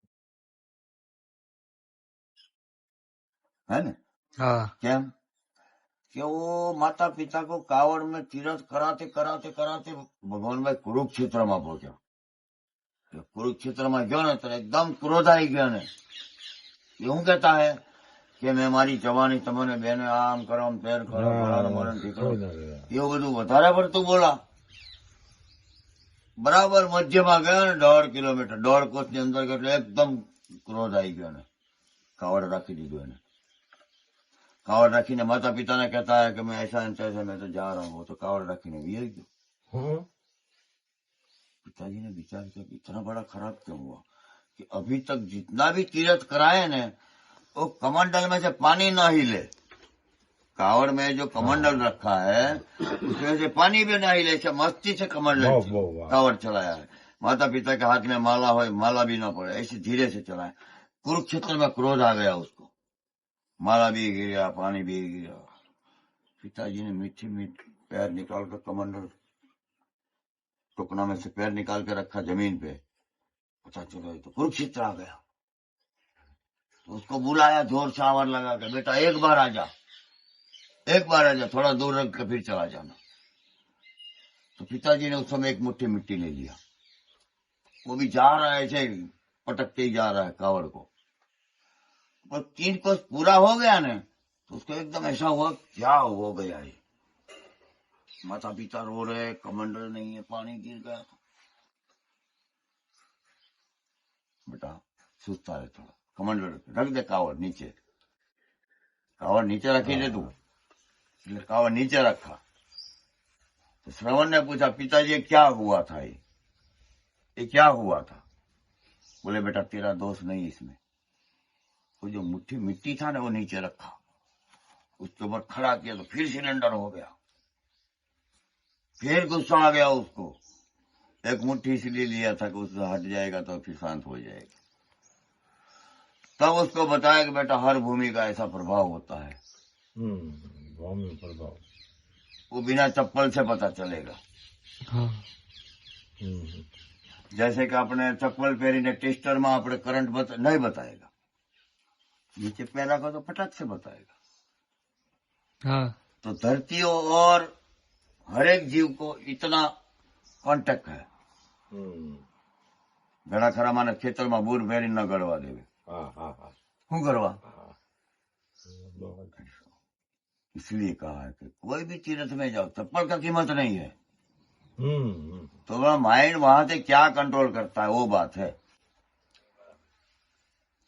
है ना? हाँ કેમ कि वो माता पिता को कावड़ में तीरथ कराते कराते कराते भगवान भाई कुरुक्षेत्र में पहुंचा. कुरुक्षेत्र में गयो ने तो एकदम क्रोध आई गयो ने. એવું કહેતા હે કે મેં મારી જવાની તમને બેને આમ કરો આમ તેર કરો ફલાણું મને ઠીકરો. એવું બધું વધારે પડતું બોલા. બરાબર મધ્યમાં ગયો ને 1.5 કિલોમીટર 1.5 કોસ ની અંદર ગયો એટલે એકદમ ક્રોધ આવી ગયો ને કાવડ રાખી દીધું એને. कावड़ रखी ने माता पिता ने कहता है कि मैं ऐसा ऐसा मैं तो जा रहा हूँ. तो कावड़ रखी ने वियर गयो. हाँ पिताजी ने विचार किया कि इतना बड़ा खराब क्यों हुआ कि अभी तक जितना भी तीर्थ कराए ने वो कमंडल में से पानी ना हिले. कावड़ में जो कमंडल रखा है उसमें से पानी भी ना हिले. ऐसे मस्ती से कमंडल कावड़ चलाया है. माता पिता के हाथ में माला हो माला भी ना पड़े ऐसे धीरे से चलाया. कुरुक्षेत्र में क्रोध आ गया उसको. माला भी गिरा पानी भी गिरा. पिताजी ने मीठी मीठी पैर निकाल कर कमंडल टुकना में से पैर निकाल के रखा जमीन पे. पता चला तो कुरुक्षेत्र आ गया. तो उसको बुलाया जोर से आवाज लगा के बेटा एक बार आ जा थोड़ा दूर रख के फिर चला जाना. तो पिताजी ने उस समय एक मुट्ठी मिट्टी ले लिया. वो भी जा रहा है ऐसे पटकते ही जा रहा है कावड़ को. और 3 कोस पूरा हो गया ने तो उसको एकदम ऐसा हुआ क्या हो गया ये. माता पिता रो रहे कमंडल नहीं है पानी गिर गया. बेटा सुस्ता है थोड़ा कमंडल रख दे कावड़ नीचे रखी दे तू. એટલે કાવड़ नीचे रखा. तो श्रवण ने पूछा पिताजी क्या हुआ था ये क्या हुआ था. बोले बेटा तेरा दोष नहीं इसमें. वो जो मुट्ठी मिट्टी था ना वो नीचे रखा उसके ऊपर खड़ा किया तो फिर सिलेंडर हो गया. फिर गुस्सा आ गया उसको. एक मुट्ठी इसलिए लिया था कि उससे हट जाएगा तो फिर शांत हो जाएगा. तब उसको बताया कि बेटा हर भूमि का ऐसा प्रभाव होता है. भूमि प्रभाव वो बिना चप्पल से पता चलेगा. हाँ जैसे कि आपने चप्पल पहरीने टेस्टर में આપણે करंट नहीं बताएगा. नीचे पैर रखो तो फटाक से बताएगा. हाँ तो धरती और हर एक जीव को इतना कॉन्टेक्ट है. घड़ा खरा माने खेतर में बूर भेरी न गड़वा देवे. हाँ हाँ हाँ શું કરવા. बहुत इसलिए कहा है कि कोई भी तीर्थ में जाओ चप्पल का कीमत नहीं है. तो माइंड वहां से क्या कंट्रोल करता है वो बात है.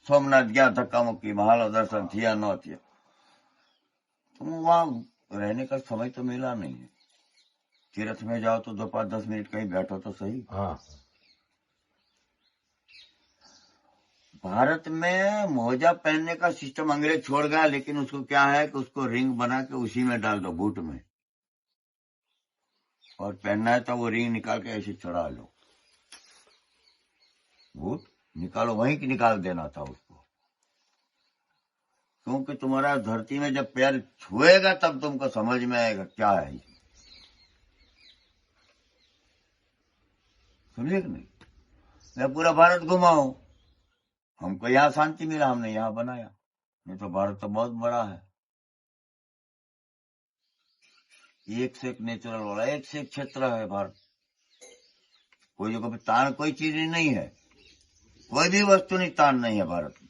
सोमनाथ गया धक्का मुक्की महाल दर्शन थिया न थिया तो वहां रहने का समय तो मिला नहीं है. तीर्थ में जाओ तो 2-5-10 मिनट कहीं बैठो तो सही. हाँ भारत में मोजा पहनने का सिस्टम अंग्रेज छोड़ गया लेकिन उसको क्या है कि उसको रिंग बना के उसी में डाल दो बूट में और पहनना है तो वो रिंग निकाल के ऐसे चढ़ा लो. बूट निकालो वहीं की निकाल देना था उसको. क्योंकि तुम्हारा धरती में जब पैर छुएगा तब तुमको समझ में आएगा क्या है ये. समझे कि नहीं. मैं पूरा भारत घुमा हूं. हमको यहाँ शांति मिला हमने यहाँ बनाया. नहीं तो भारत तो बहुत बड़ा है. एक से एक नेचुरल वाला एक से एक क्षेत्र है भारत. कोई जगह पे तान कोई चीज नहीं है. कोई भी वस्तु नहीं तान नहीं है भारत में.